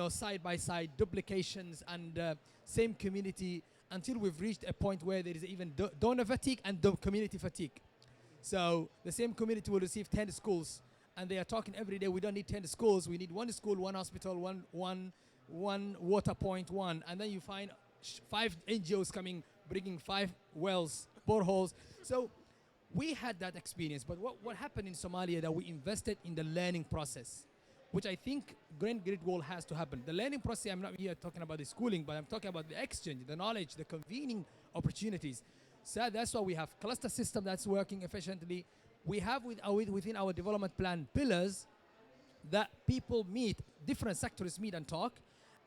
side by side, duplications, and same community, until we've reached a point where there is even donor fatigue and community fatigue. So the same community will receive 10 schools, and they are talking every day, we don't need 10 schools, we need 1 school, 1 hospital, one water point, and then you find 5 NGOs coming, bringing 5 wells, boreholes. So we had that experience, but what happened in Somalia that we invested in the learning process. which I think Great Wall has to happen. The learning process, I'm not here talking about the schooling, but I'm talking about the exchange, the knowledge, the convening opportunities. So that's why we have cluster system that's working efficiently. We have within our development plan pillars that people meet, different sectors meet and talk.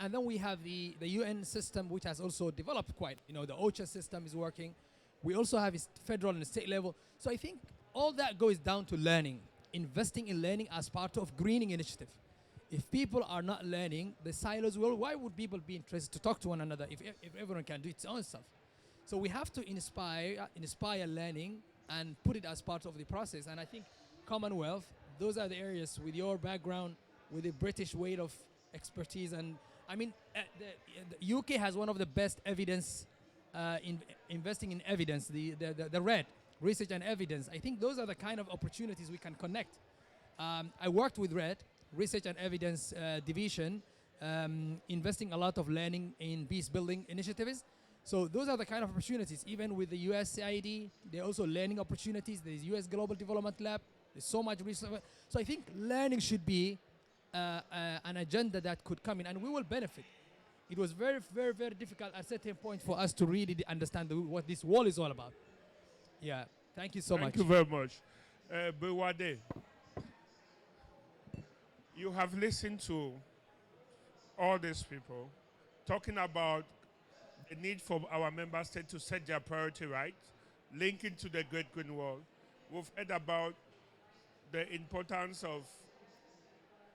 And then we have the UN system, which has also developed quite, the OCHA system is working. We also have federal and state level. So I think all that goes down to learning, investing in learning as part of greening initiative. If people are not learning, the silos will, why would people be interested to talk to one another if everyone can do its own stuff? So we have to inspire learning and put it as part of the process. And I think Commonwealth, those are the areas with your background, with the British weight of expertise. And I mean, the UK has one of the best evidence in investing in evidence, the RED, research and evidence. I think those are the kind of opportunities we can connect. I worked with RED, research and evidence division, investing a lot of learning in peace building initiatives. So those are the kind of opportunities. Even with the USAID, there are also learning opportunities. There's US Global Development Lab. There's so much research. So I think learning should be an agenda that could come in, and we will benefit. It was very, very, very difficult at a certain point for us to really understand what this wall is all about. Yeah, thank you so much.
Thank you very much. Bewade, you have listened to all these people talking about the need for our member state to set their priority right, linking to the Great Green Wall. We've heard about the importance of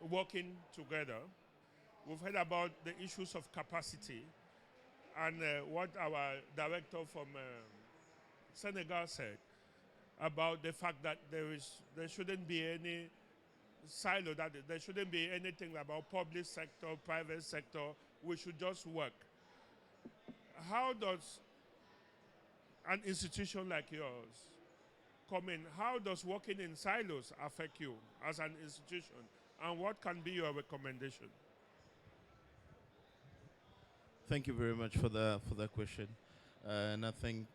working together. We've heard about the issues of capacity and what our director from Senegal said about the fact that there shouldn't be any silo, that there shouldn't be anything about public sector, private sector. We should just work. How does an institution like yours come in? How does working in silos affect you as an institution? And what can be your recommendation?
Thank you very much for that question, and I thank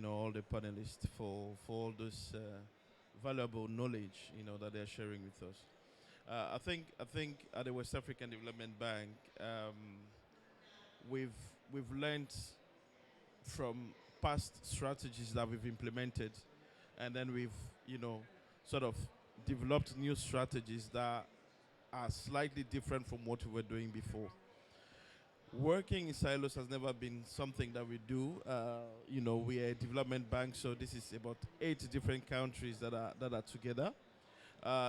all the panelists for all this valuable knowledge that they're sharing with us. I think at the West African Development Bank, we've learned from past strategies that we've implemented, and then we've sort of developed new strategies that are slightly different from what we were doing before. Working in silos has never been something that we do. We are a development bank, so this is about 8 different countries that are together.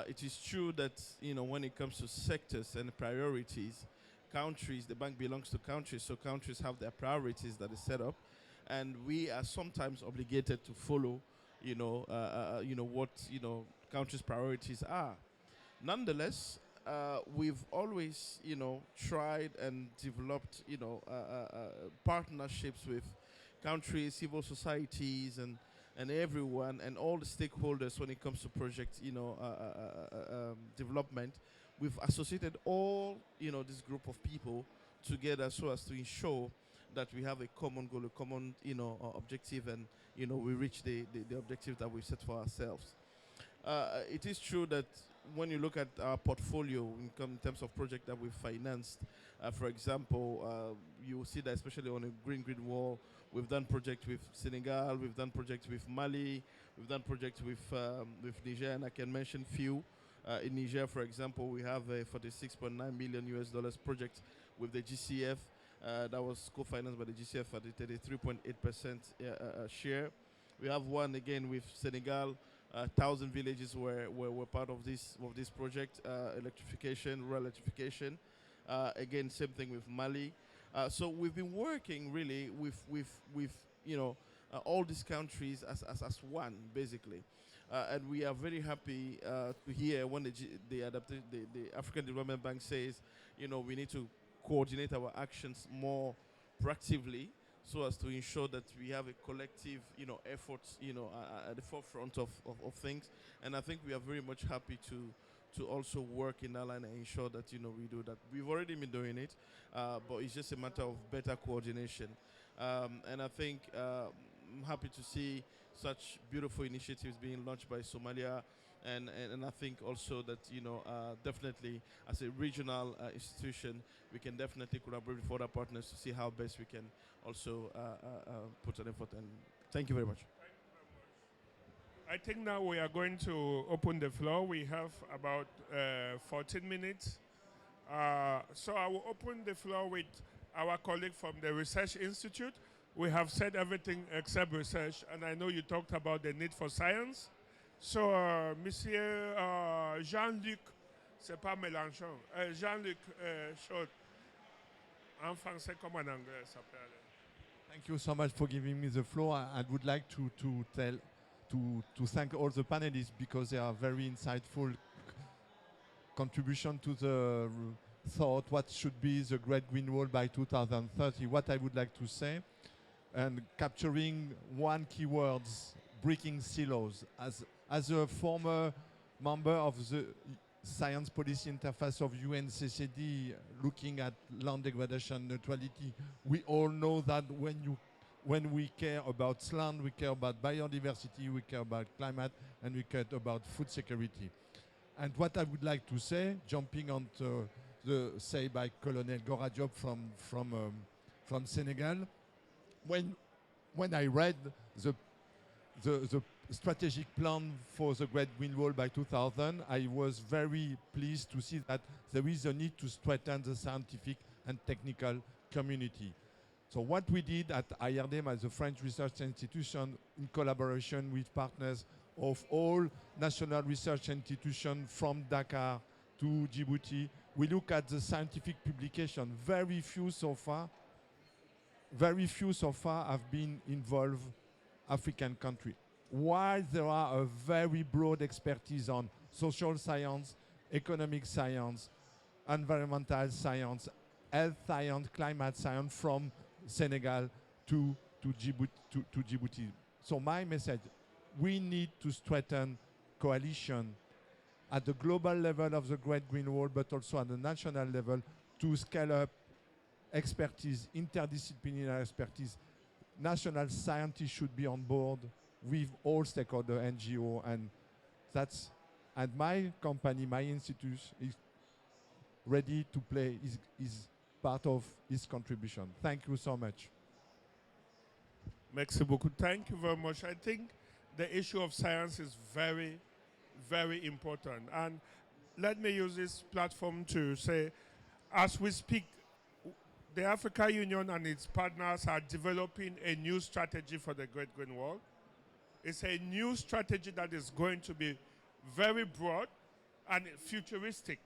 It is true that when it comes to sectors and priorities, the bank belongs to countries, so countries have their priorities that is set up, and we are sometimes obligated to follow, what countries' priorities are. Nonetheless, we've always, tried and developed, partnerships with countries, civil societies, and everyone, and all the stakeholders when it comes to project, development. We've associated all, this group of people together so as to ensure that we have a common goal, a common, objective, and, we reach the objective that we set for ourselves. It is true that when you look at our portfolio in terms of project that we've financed, for example, you will see that especially on a green wall, we've done projects with Senegal, we've done projects with Mali, we've done projects with Niger, and I can mention few. In Niger, for example, we have a $46.9 million project with the GCF that was co-financed by the GCF at the 33.8% share. We have one again with Senegal. 1,000 villages were part of this project, rural electrification. Again, same thing with Mali. So we've been working really with all these countries as one, basically. And we are very happy to hear when the African Development Bank says, we need to coordinate our actions more proactively, so as to ensure that we have a collective, efforts, at the forefront of things. And I think we are very much happy to also work in that line and ensure that, we do that. We've already been doing it, but it's just a matter of better coordination. And I think I'm happy to see such beautiful initiatives being launched by Somalia And I think also that, definitely as a regional institution, we can definitely collaborate with other partners to see how best we can also put an effort. And thank you very much.
I think now we are going to open the floor. We have about 14 minutes. So I will open the floor with our colleague from the Research Institute. We have said everything except research, and I know you talked about the need for science. So, Monsieur Jean-Luc, c'est pas Mélenchon, Jean-Luc Chaud, en français comme en anglais, ça peut aller.
Thank you so much for giving me the floor. I would like to thank all the panelists because they are very insightful contribution to the thought what should be the Great Green Wall by 2030. What I would like to say, and capturing one keywords, breaking silos. As a former member of the Science Policy Interface of UNCCD, looking at land degradation neutrality, we all know that when we care about land, we care about biodiversity, we care about climate, and we care about food security. And what I would like to say, jumping onto the say by Colonel Goradjob from Senegal, when I read the strategic plan for the Great Green Wall by 2000, I was very pleased to see that there is a need to strengthen the scientific and technical community. So what we did at IRDM as a French research institution in collaboration with partners of all national research institutions from Dakar to Djibouti, we look at the scientific publication. Very few so far have been involved African countries. While there are a very broad expertise on social science, economic science, environmental science, health science, climate science from Senegal to Djibouti. So my message, we need to strengthen coalition at the global level of the Great Green Wall, but also at the national level to scale up expertise, interdisciplinary expertise. National scientists should be on board with all stakeholder NGO, and my company, my institute is ready to play is part of his contribution. Thank you so much.
Merci beaucoup. Thank you very much. I think the issue of science is very, very important. And let me use this platform to say, as we speak, the African Union and its partners are developing a new strategy for the Great Green Wall. It's a new strategy that is going to be very broad and futuristic,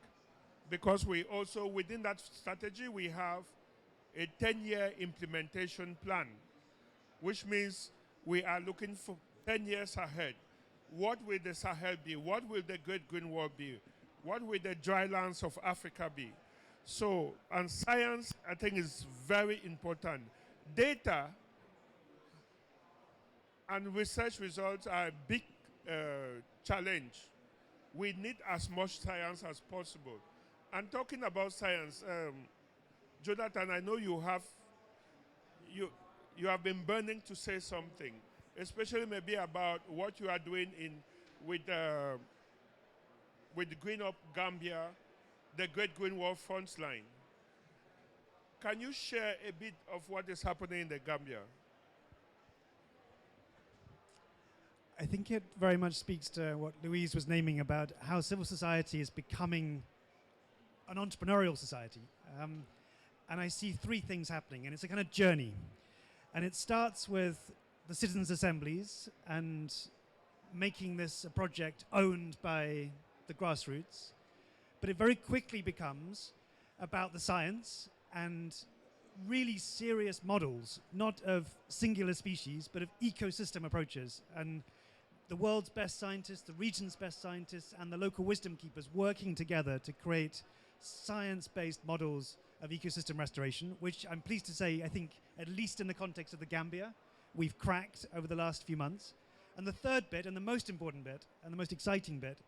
because we also, within that strategy, we have a 10-year implementation plan, which means we are looking for 10 years ahead. What will the Sahel be? What will the Great Green Wall be? What will the dry lands of Africa be? So, and science, I think, is very important. Data and research results are a big challenge. We need as much science as possible. And talking about science, Jonathan, I know you have been burning to say something, especially maybe about what you are doing with Green Up Gambia, the Great Green Wall front line. Can you share a bit of what is happening in the Gambia?
I think it very much speaks to what Louise was naming about how civil society is becoming an entrepreneurial society. And I see three things happening, and it's a kind of journey. And it starts with the citizens' assemblies and making this a project owned by the grassroots. But it very quickly becomes about the science and really serious models, not of singular species, but of ecosystem approaches. And the world's best scientists, the region's best scientists, and the local wisdom keepers working together to create science-based models of ecosystem restoration, which I'm pleased to say, I think, at least in the context of the Gambia, we've cracked over the last few months. And the third bit, and the most important bit, and the most exciting bit,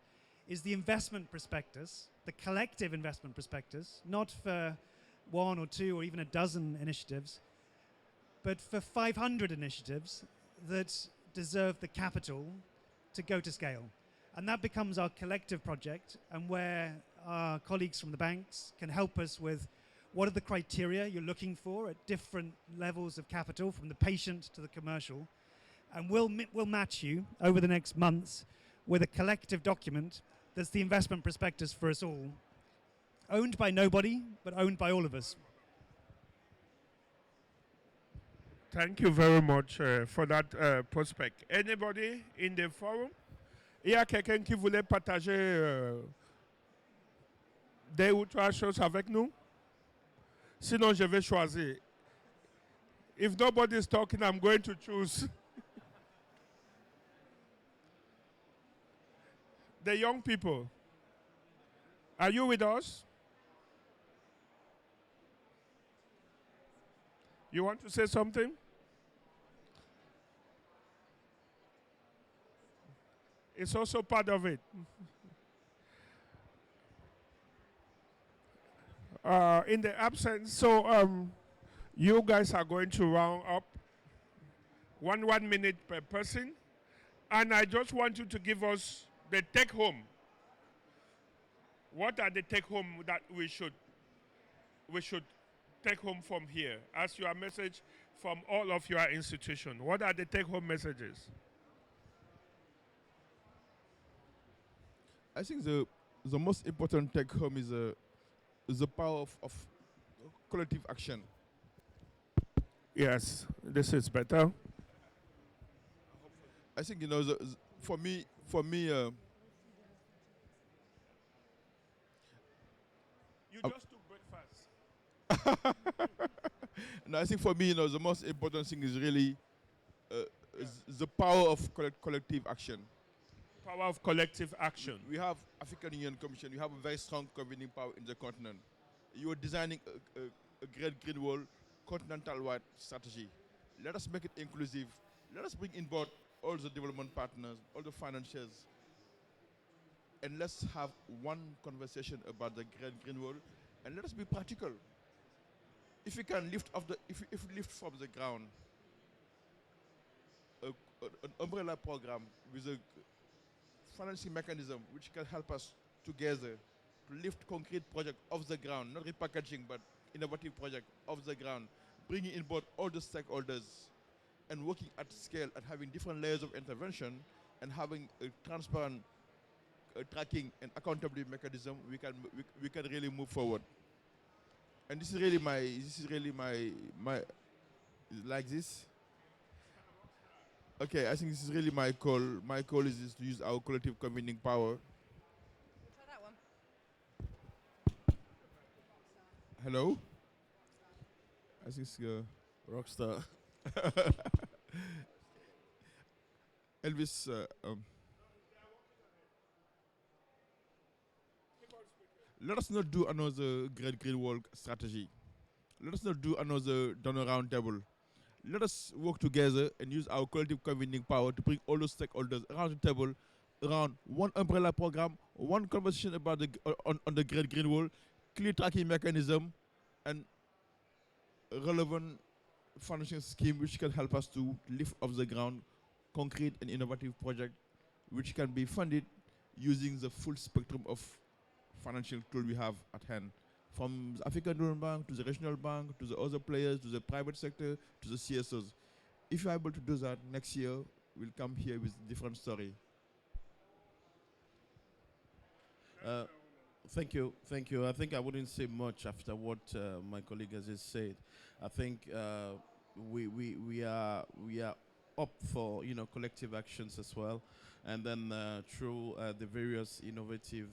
is the investment prospectus, the collective investment prospectus, not for one or two or even a dozen initiatives, but for 500 initiatives that deserve the capital to go to scale. And that becomes our collective project, and where our colleagues from the banks can help us with what are the criteria you're looking for at different levels of capital, from the patient to the commercial. And we'll match you over the next months with a collective document that's the investment prospectus for us all, owned by nobody, but owned by all of us.
Thank you very much for that prospect. Anybody in the forum? Il y a quelqu'un qui voulait partager deux ou trois choses avec nous? Sinon, je vais choisir. If nobody is talking, I'm going to choose. The young people, are you with us? You want to say something? It's also part of it. In the absence, so you guys are going to round up 1 minute per person, and I just want you to give us the take home. What are the take home that we should take home from here as your message from all of your institutions? What are the take home messages?
I think the most important take home is the power of collective action.
Yes, this is better.
I think for me.
You just took breakfast.
No, I think for me, the most important thing is really is the power of collective action.
Power of collective action.
We have African Union Commission. We have a very strong convening power in the continent. You are designing a great green wall, continental-wide strategy. Let us make it inclusive. Let us bring in board all the development partners, all the financiers, and let's have one conversation about the great green wall, and let us be practical. If we can lift if we lift from the ground an umbrella program with a financing mechanism which can help us together to lift concrete project off the ground, not repackaging, but innovative project off the ground, bringing in board all the stakeholders and working at scale and having different layers of intervention and having a transparent tracking and accountability mechanism, we can really move forward. And this is really my like this. Okay, I think this is really my call. My call is to use our collective convening power.
Try that one.
Hello? I think it's
Rockstar.
Elvis. Let us not do another great green wall strategy. Let us not do another donor round table. Let us work together and use our collective convening power to bring all those stakeholders around the table, around one umbrella program, one conversation about on the great green wall, clear tracking mechanism, and relevant financing scheme which can help us to lift off the ground concrete and innovative project which can be funded using the full spectrum of financial tool we have at hand, from the African Development Bank to the regional bank to the other players to the private sector to the CSOs. If you're able to do that next year, we'll come here with a different story.
Thank you. I think I wouldn't say much after what my colleague has just said. I think we are up for collective actions as well, and then through the various innovative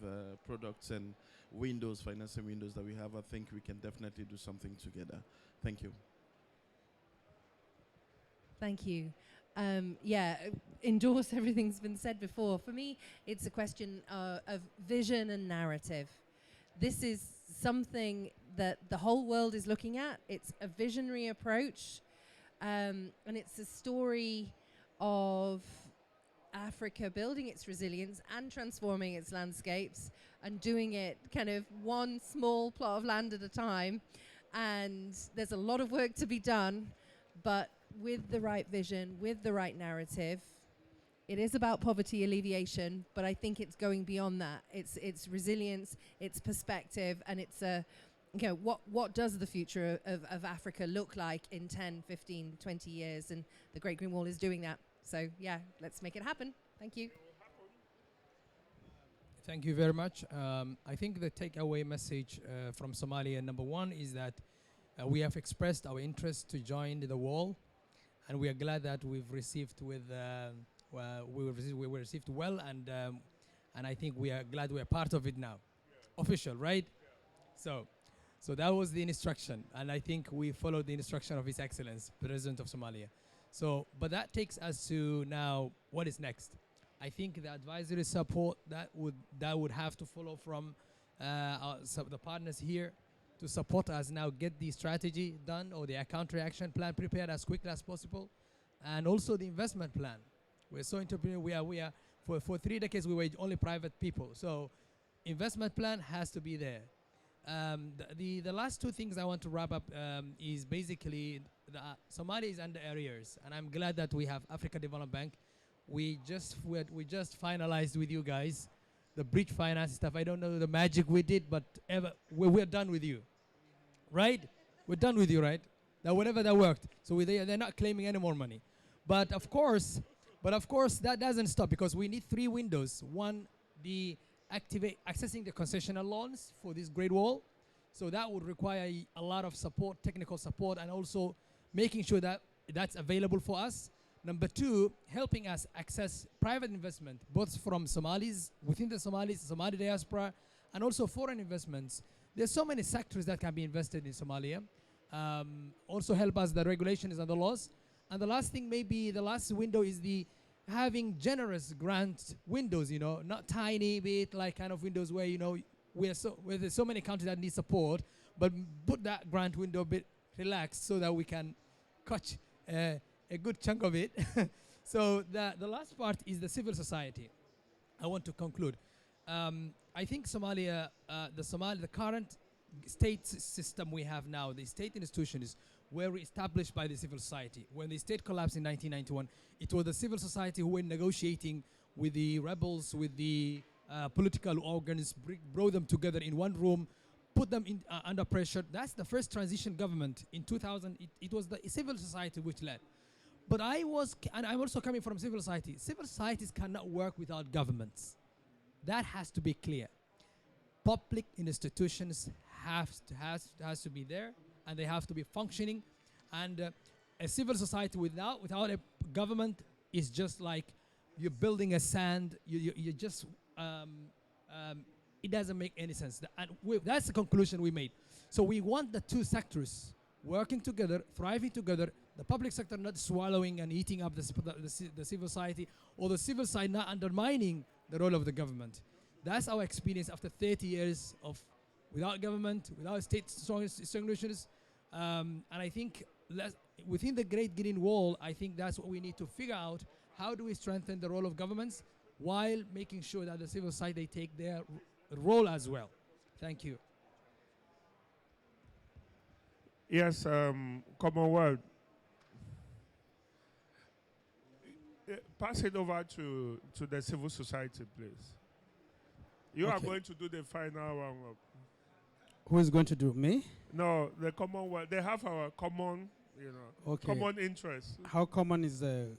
products and financing windows that we have, I think we can definitely do something together. Thank you.
Thank you. Yeah, endorse everything's been said before. For me, it's a question of vision and narrative. This is something that the whole world is looking at. It's a visionary approach, and it's a story of Africa building its resilience and transforming its landscapes and doing it kind of one small plot of land at a time. And there's a lot of work to be done, but with the right vision, with the right narrative, It is about poverty alleviation, but I think it's going beyond that. It's resilience, it's perspective, and it's what does the future of Africa look like in 10, 15, 20 years? And the Great Green Wall is doing that. So yeah, let's make it happen. Thank you.
Thank you very much. I think the takeaway message from Somalia, number one, is that we have expressed our interest to join the wall, and we are glad that we've received we were received well, and I think we are glad we are part of it now. Official, right? So that was the instruction, and I think we followed the instruction of His Excellency, President of Somalia. So, but that takes us to now, what is next? I think the advisory support that would have to follow from the partners here to support us now get the strategy done, or the country action plan prepared as quickly as possible, and also the investment plan. We're so entrepreneurial. We are for 3 decades we were only private people. So investment plan has to be there. The last two things I want to wrap up is basically Somalia is under arrears, and I'm glad that we have Africa Development Bank. We just finalized with you guys the bridge finance stuff. I don't know the magic we did, but we're done with you, right? We're done with you, right? Now whatever that worked. So they're not claiming any more money, but of course that doesn't stop, because we need 3 windows. One, the accessing the concessional loans for this Great Wall. So that would require a lot of support, technical support, and also making sure that that's available for us. Number 2, helping us access private investment, both from Somalis, within the Somali diaspora, and also foreign investments. There's so many sectors that can be invested in Somalia. Also help us, the regulations and the laws. And the last thing, maybe the last window, is the having generous grant windows, not tiny bit, like kind of windows where, where there's so many countries that need support, but put that grant window a bit relaxed so that we can catch a good chunk of it. So the last part is the civil society. I want to conclude. I think Somalia, the current state system we have now, the state institutions were established by the civil society. When the state collapsed in 1991, it was the civil society who were negotiating with the rebels, with the political organs, brought them together in one room, put them under pressure. That's the first transition government in 2000. It was the civil society which led. But I'm also coming from civil society. Civil societies cannot work without governments. That has to be clear. Public institutions has to be there, and they have to be functioning. And a civil society without a government is just like you're building a sand. You just it doesn't make any sense. That's the conclusion we made. So we want the 2 sectors working together, thriving together. The public sector not swallowing and eating up the civil society, or the civil side not undermining the role of the government. That's our experience after 30 years of without government, without state institutions. And I think within the Great Green Wall, I think that's what we need to figure out. How do we strengthen the role of governments while making sure that the civil society take their role as well? Thank you.
Yes, Commonwealth. Pass it over to the civil society, please. You are going to do the final round-up.
Who is going to do me?
No, the Commonwealth. They have our common, common interest.
How common is the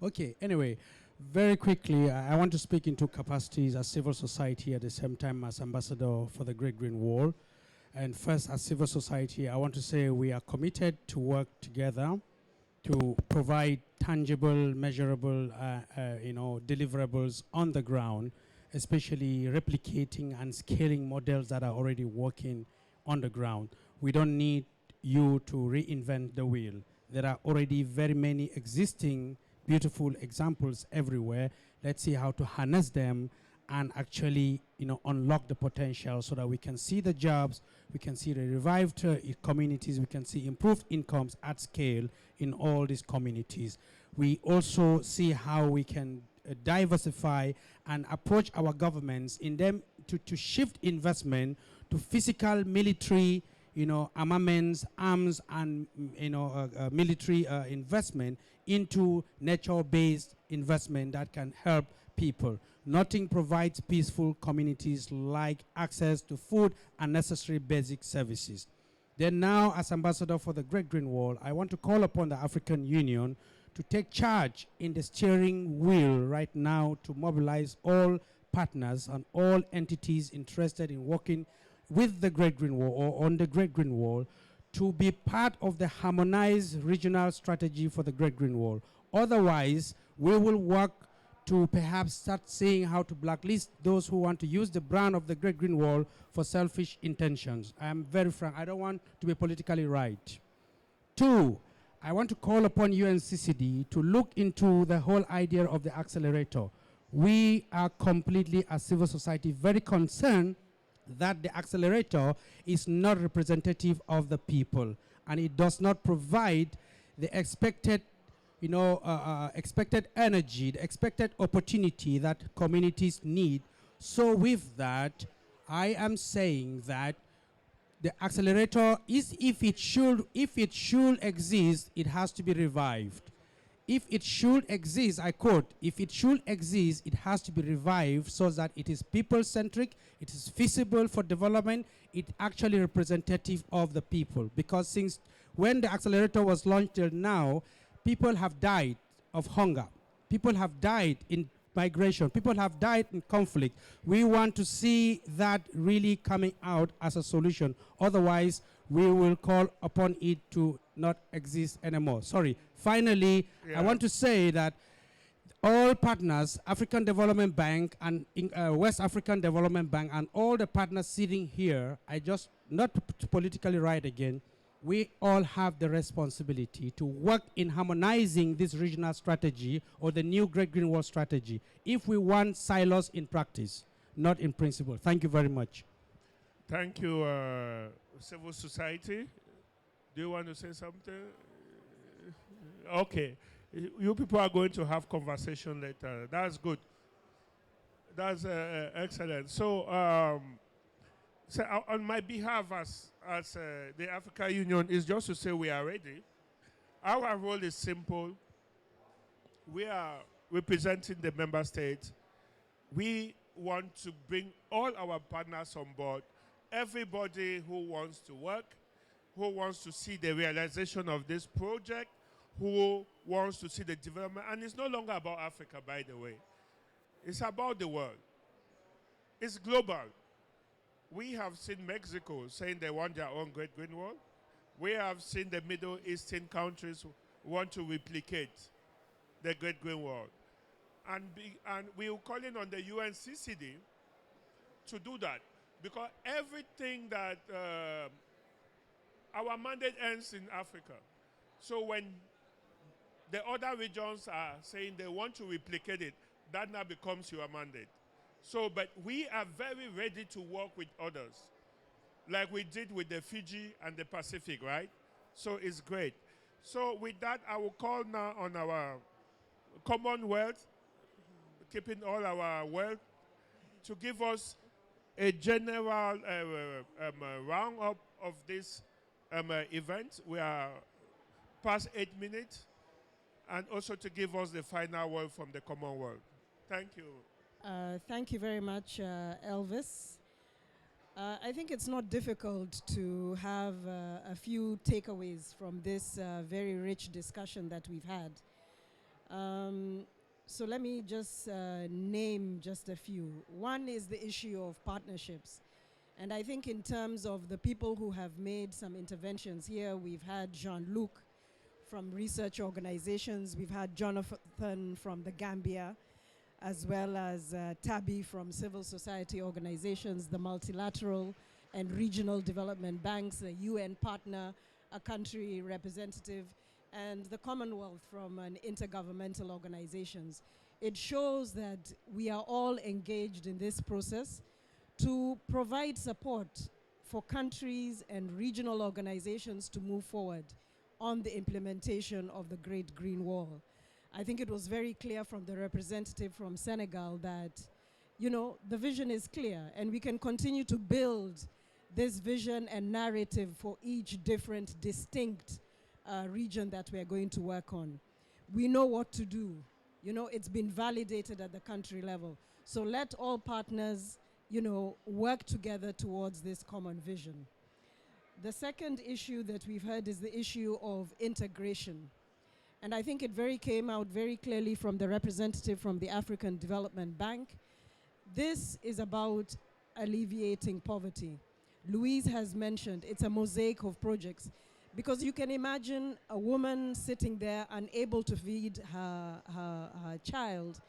Okay, anyway, very quickly, I want to speak in 2 capacities: as civil society, at the same time as ambassador for the Great Green Wall. And first, as civil society, I want to say we are committed to work together to provide tangible, measurable, deliverables on the ground, especially replicating and scaling models that are already working on the ground. We don't need you to reinvent the wheel. There are already very many existing beautiful examples everywhere. Let's see how to harness them and actually, unlock the potential so that we can see the jobs, we can see the revived communities, we can see improved incomes at scale in all these communities. We also see how we can diversify and approach our governments in them to shift investment to physical, military, armaments, arms, and military investment into nature-based investment that can help people. Nothing provides peaceful communities like access to food and necessary basic services. Then now, as ambassador for the Great Green Wall, I want to call upon the African Union to take charge in the steering wheel right now to mobilize all partners and all entities interested in working with the Great Green Wall or on the Great Green Wall to be part of the harmonized regional strategy for the Great Green Wall. Otherwise, we will work to perhaps start seeing how to blacklist those who want to use the brand of the Great Green Wall for selfish intentions. I am very frank. I don't want to be politically right. 2, I want to call upon UNCCD to look into the whole idea of the accelerator. We are completely, as civil society, very concerned that the accelerator is not representative of the people, and it does not provide the expected, expected energy, the expected opportunity that communities need. So with that, I am saying that the accelerator is, if it should exist, it has to be revived. If it should exist, I quote, if it should exist, it has to be revived so that it is people-centric, it is feasible for development, it actually representative of the people. Because since when the accelerator was launched till now, people have died of hunger. People have died in migration. People have died in conflict. We want to see that really coming out as a solution. Otherwise, we will call upon it to not exist anymore. Sorry. Finally, I want to say that all partners, African Development Bank and West African Development Bank and all the partners sitting here, I just, not politically right again, we all have the responsibility to work in harmonizing this regional strategy or the new Great Green Wall strategy if we want silos in practice, not in principle. Thank you very much.
Thank you, civil society. Do you want to say something? Okay. You people are going to have conversation later. That's good. That's excellent. So, on my behalf as the African Union is just to say we are ready. Our role is simple. We are representing the member states. We want to bring all our partners on board. Everybody who wants to work, who wants to see the realization of this project, who wants to see the development. And it's no longer about Africa, by the way. It's about the world. It's global. We have seen Mexico saying they want their own Great Green Wall. We have seen the Middle Eastern countries want to replicate the Great Green Wall. And we are calling on the UNCCD to do that. Because everything that our mandate ends in Africa. So when the other regions are saying they want to replicate it, that now becomes your mandate. So, but we are very ready to work with others, like we did with the Fiji and the Pacific, right? So it's great. So with that, I will call now on our Commonwealth, keeping all our wealth, to give us a general round-up of this event. We are past 8 minutes, and also to give us the final word from the Commonwealth. Thank you.
Thank you very much, Elvis. I think it's not difficult to have a few takeaways from this very rich discussion that we've had. So let me just name just a few. One is the issue of partnerships. And I think in terms of the people who have made some interventions here, we've had Jean-Luc from research organizations, we've had Jonathan from the Gambia, as well as Tabby from civil society organizations, the multilateral and regional development banks, the UN partner, a country representative, and the Commonwealth from an intergovernmental organizations. It shows that we are all engaged in this process to provide support for countries and regional organizations to move forward on the implementation of the Great Green Wall. I think it was very clear from the representative from Senegal that, you know, the vision is clear and we can continue to build this vision and narrative for each different distinct region that we are going to work on. We know what to do. You know, it's been validated at the country level. So let all partners, you know, work together towards this common vision. The second issue that we've heard is the issue of integration. And I think it came out very clearly from the representative from the African Development Bank. This is about alleviating poverty. Louise has mentioned it's a mosaic of projects, because you can imagine a woman sitting there unable to feed her child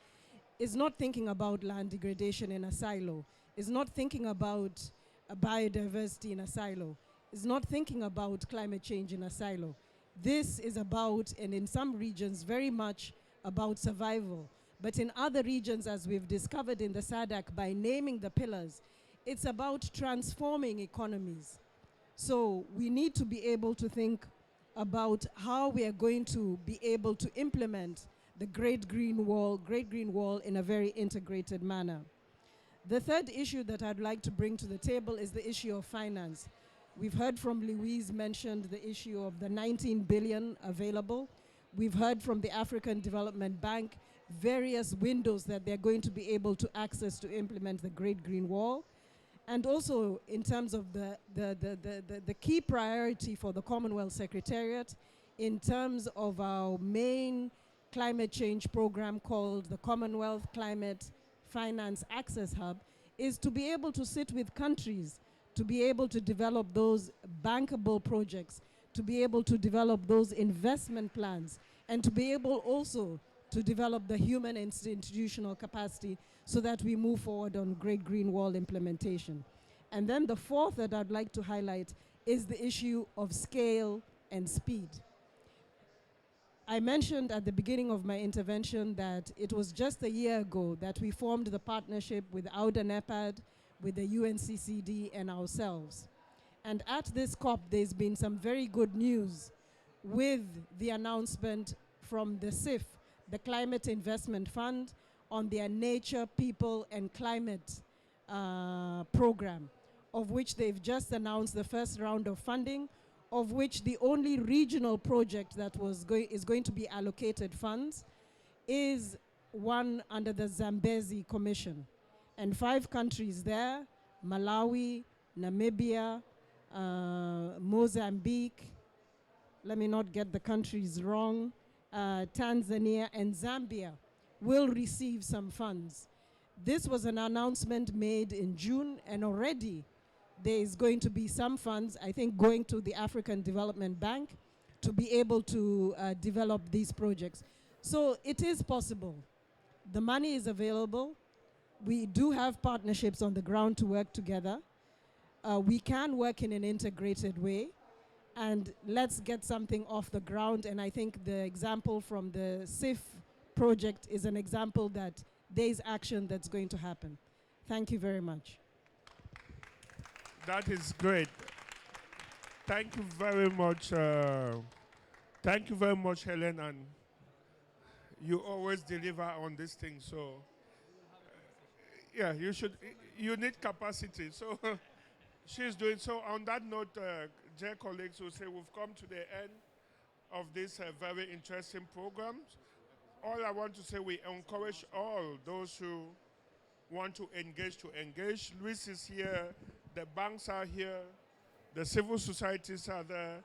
is not thinking about land degradation in a silo, is not thinking about biodiversity in a silo, is not thinking about climate change in a silo. This is about, and in some regions, very much about survival. But in other regions, as we've discovered in the SADC, by naming the pillars, it's about transforming economies. So we need to be able to think about how we are going to be able to implement the Great Green Wall in a very integrated manner. The third issue that I'd like to bring to the table is the issue of finance. We've heard from Louise mentioned the issue of the 19 billion available. We've heard from the African Development Bank various windows that they're going to be able to access to implement the Great Green Wall. And also in terms of the key priority for the Commonwealth Secretariat in terms of our main climate change program called the Commonwealth Climate Finance Access Hub is to be able to sit with countries, to be able to develop those bankable projects, to be able to develop those investment plans, and to be able also to develop the human and institutional capacity so that we move forward on Great Green Wall implementation. And then the fourth that I'd like to highlight is the issue of scale and speed. I mentioned at the beginning of my intervention that it was just a year ago that we formed the partnership with AUDA NEPAD, with the UNCCD and ourselves. And at this COP, there's been some very good news with the announcement from the CIF, the Climate Investment Fund, on their Nature, People and Climate program, of which they've just announced the first round of funding, of which the only regional project that is going to be allocated funds is one under the Zambezi Commission. And 5 countries there, Malawi, Namibia, Mozambique, let me not get the countries wrong, Tanzania and Zambia will receive some funds. This was an announcement made in June, and already there is going to be some funds, I think, going to the African Development Bank to be able to develop these projects. So it is possible. The money is available. We do have partnerships on the ground to work together. We can work in an integrated way, and let's get something off the ground. And I think the example from the CIF project is an example that there is action that's going to happen. Thank you very much.
That is great. Thank you very much. Thank you very much, Helen, and you always deliver on this thing. So, yeah, you need capacity. So, she's doing so. On that note, dear colleagues, will say we've come to the end of this very interesting program. All I want to say, we encourage all those who want to engage. Luis is here, the banks are here, the civil societies are there.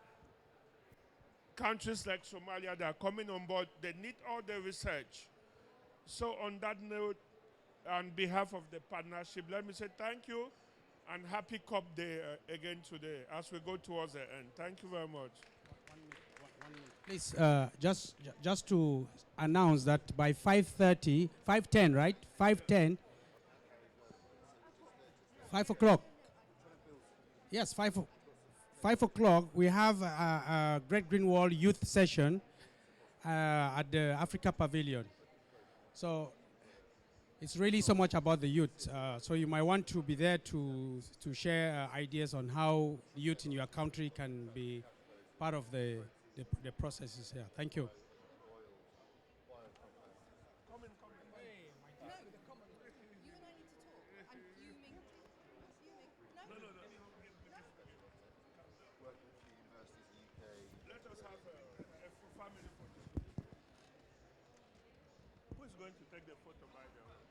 Countries like Somalia, they are coming on board. They need all the research. So on that note, on behalf of the partnership, let me say thank you and happy COP Day again today as we go towards the end. Thank you very much.
Please, just to announce that by 5:30, 5:10, right? 5:10, 5 o'clock. Yes, 5 o'clock, we have a Great Green Wall youth session at the Africa Pavilion. So it's really so much about the youth. So you might want to be there to share ideas on how the youth in your country can be part of the processes here. Thank you.
Let us have a family photo. going to take the photo, by the way?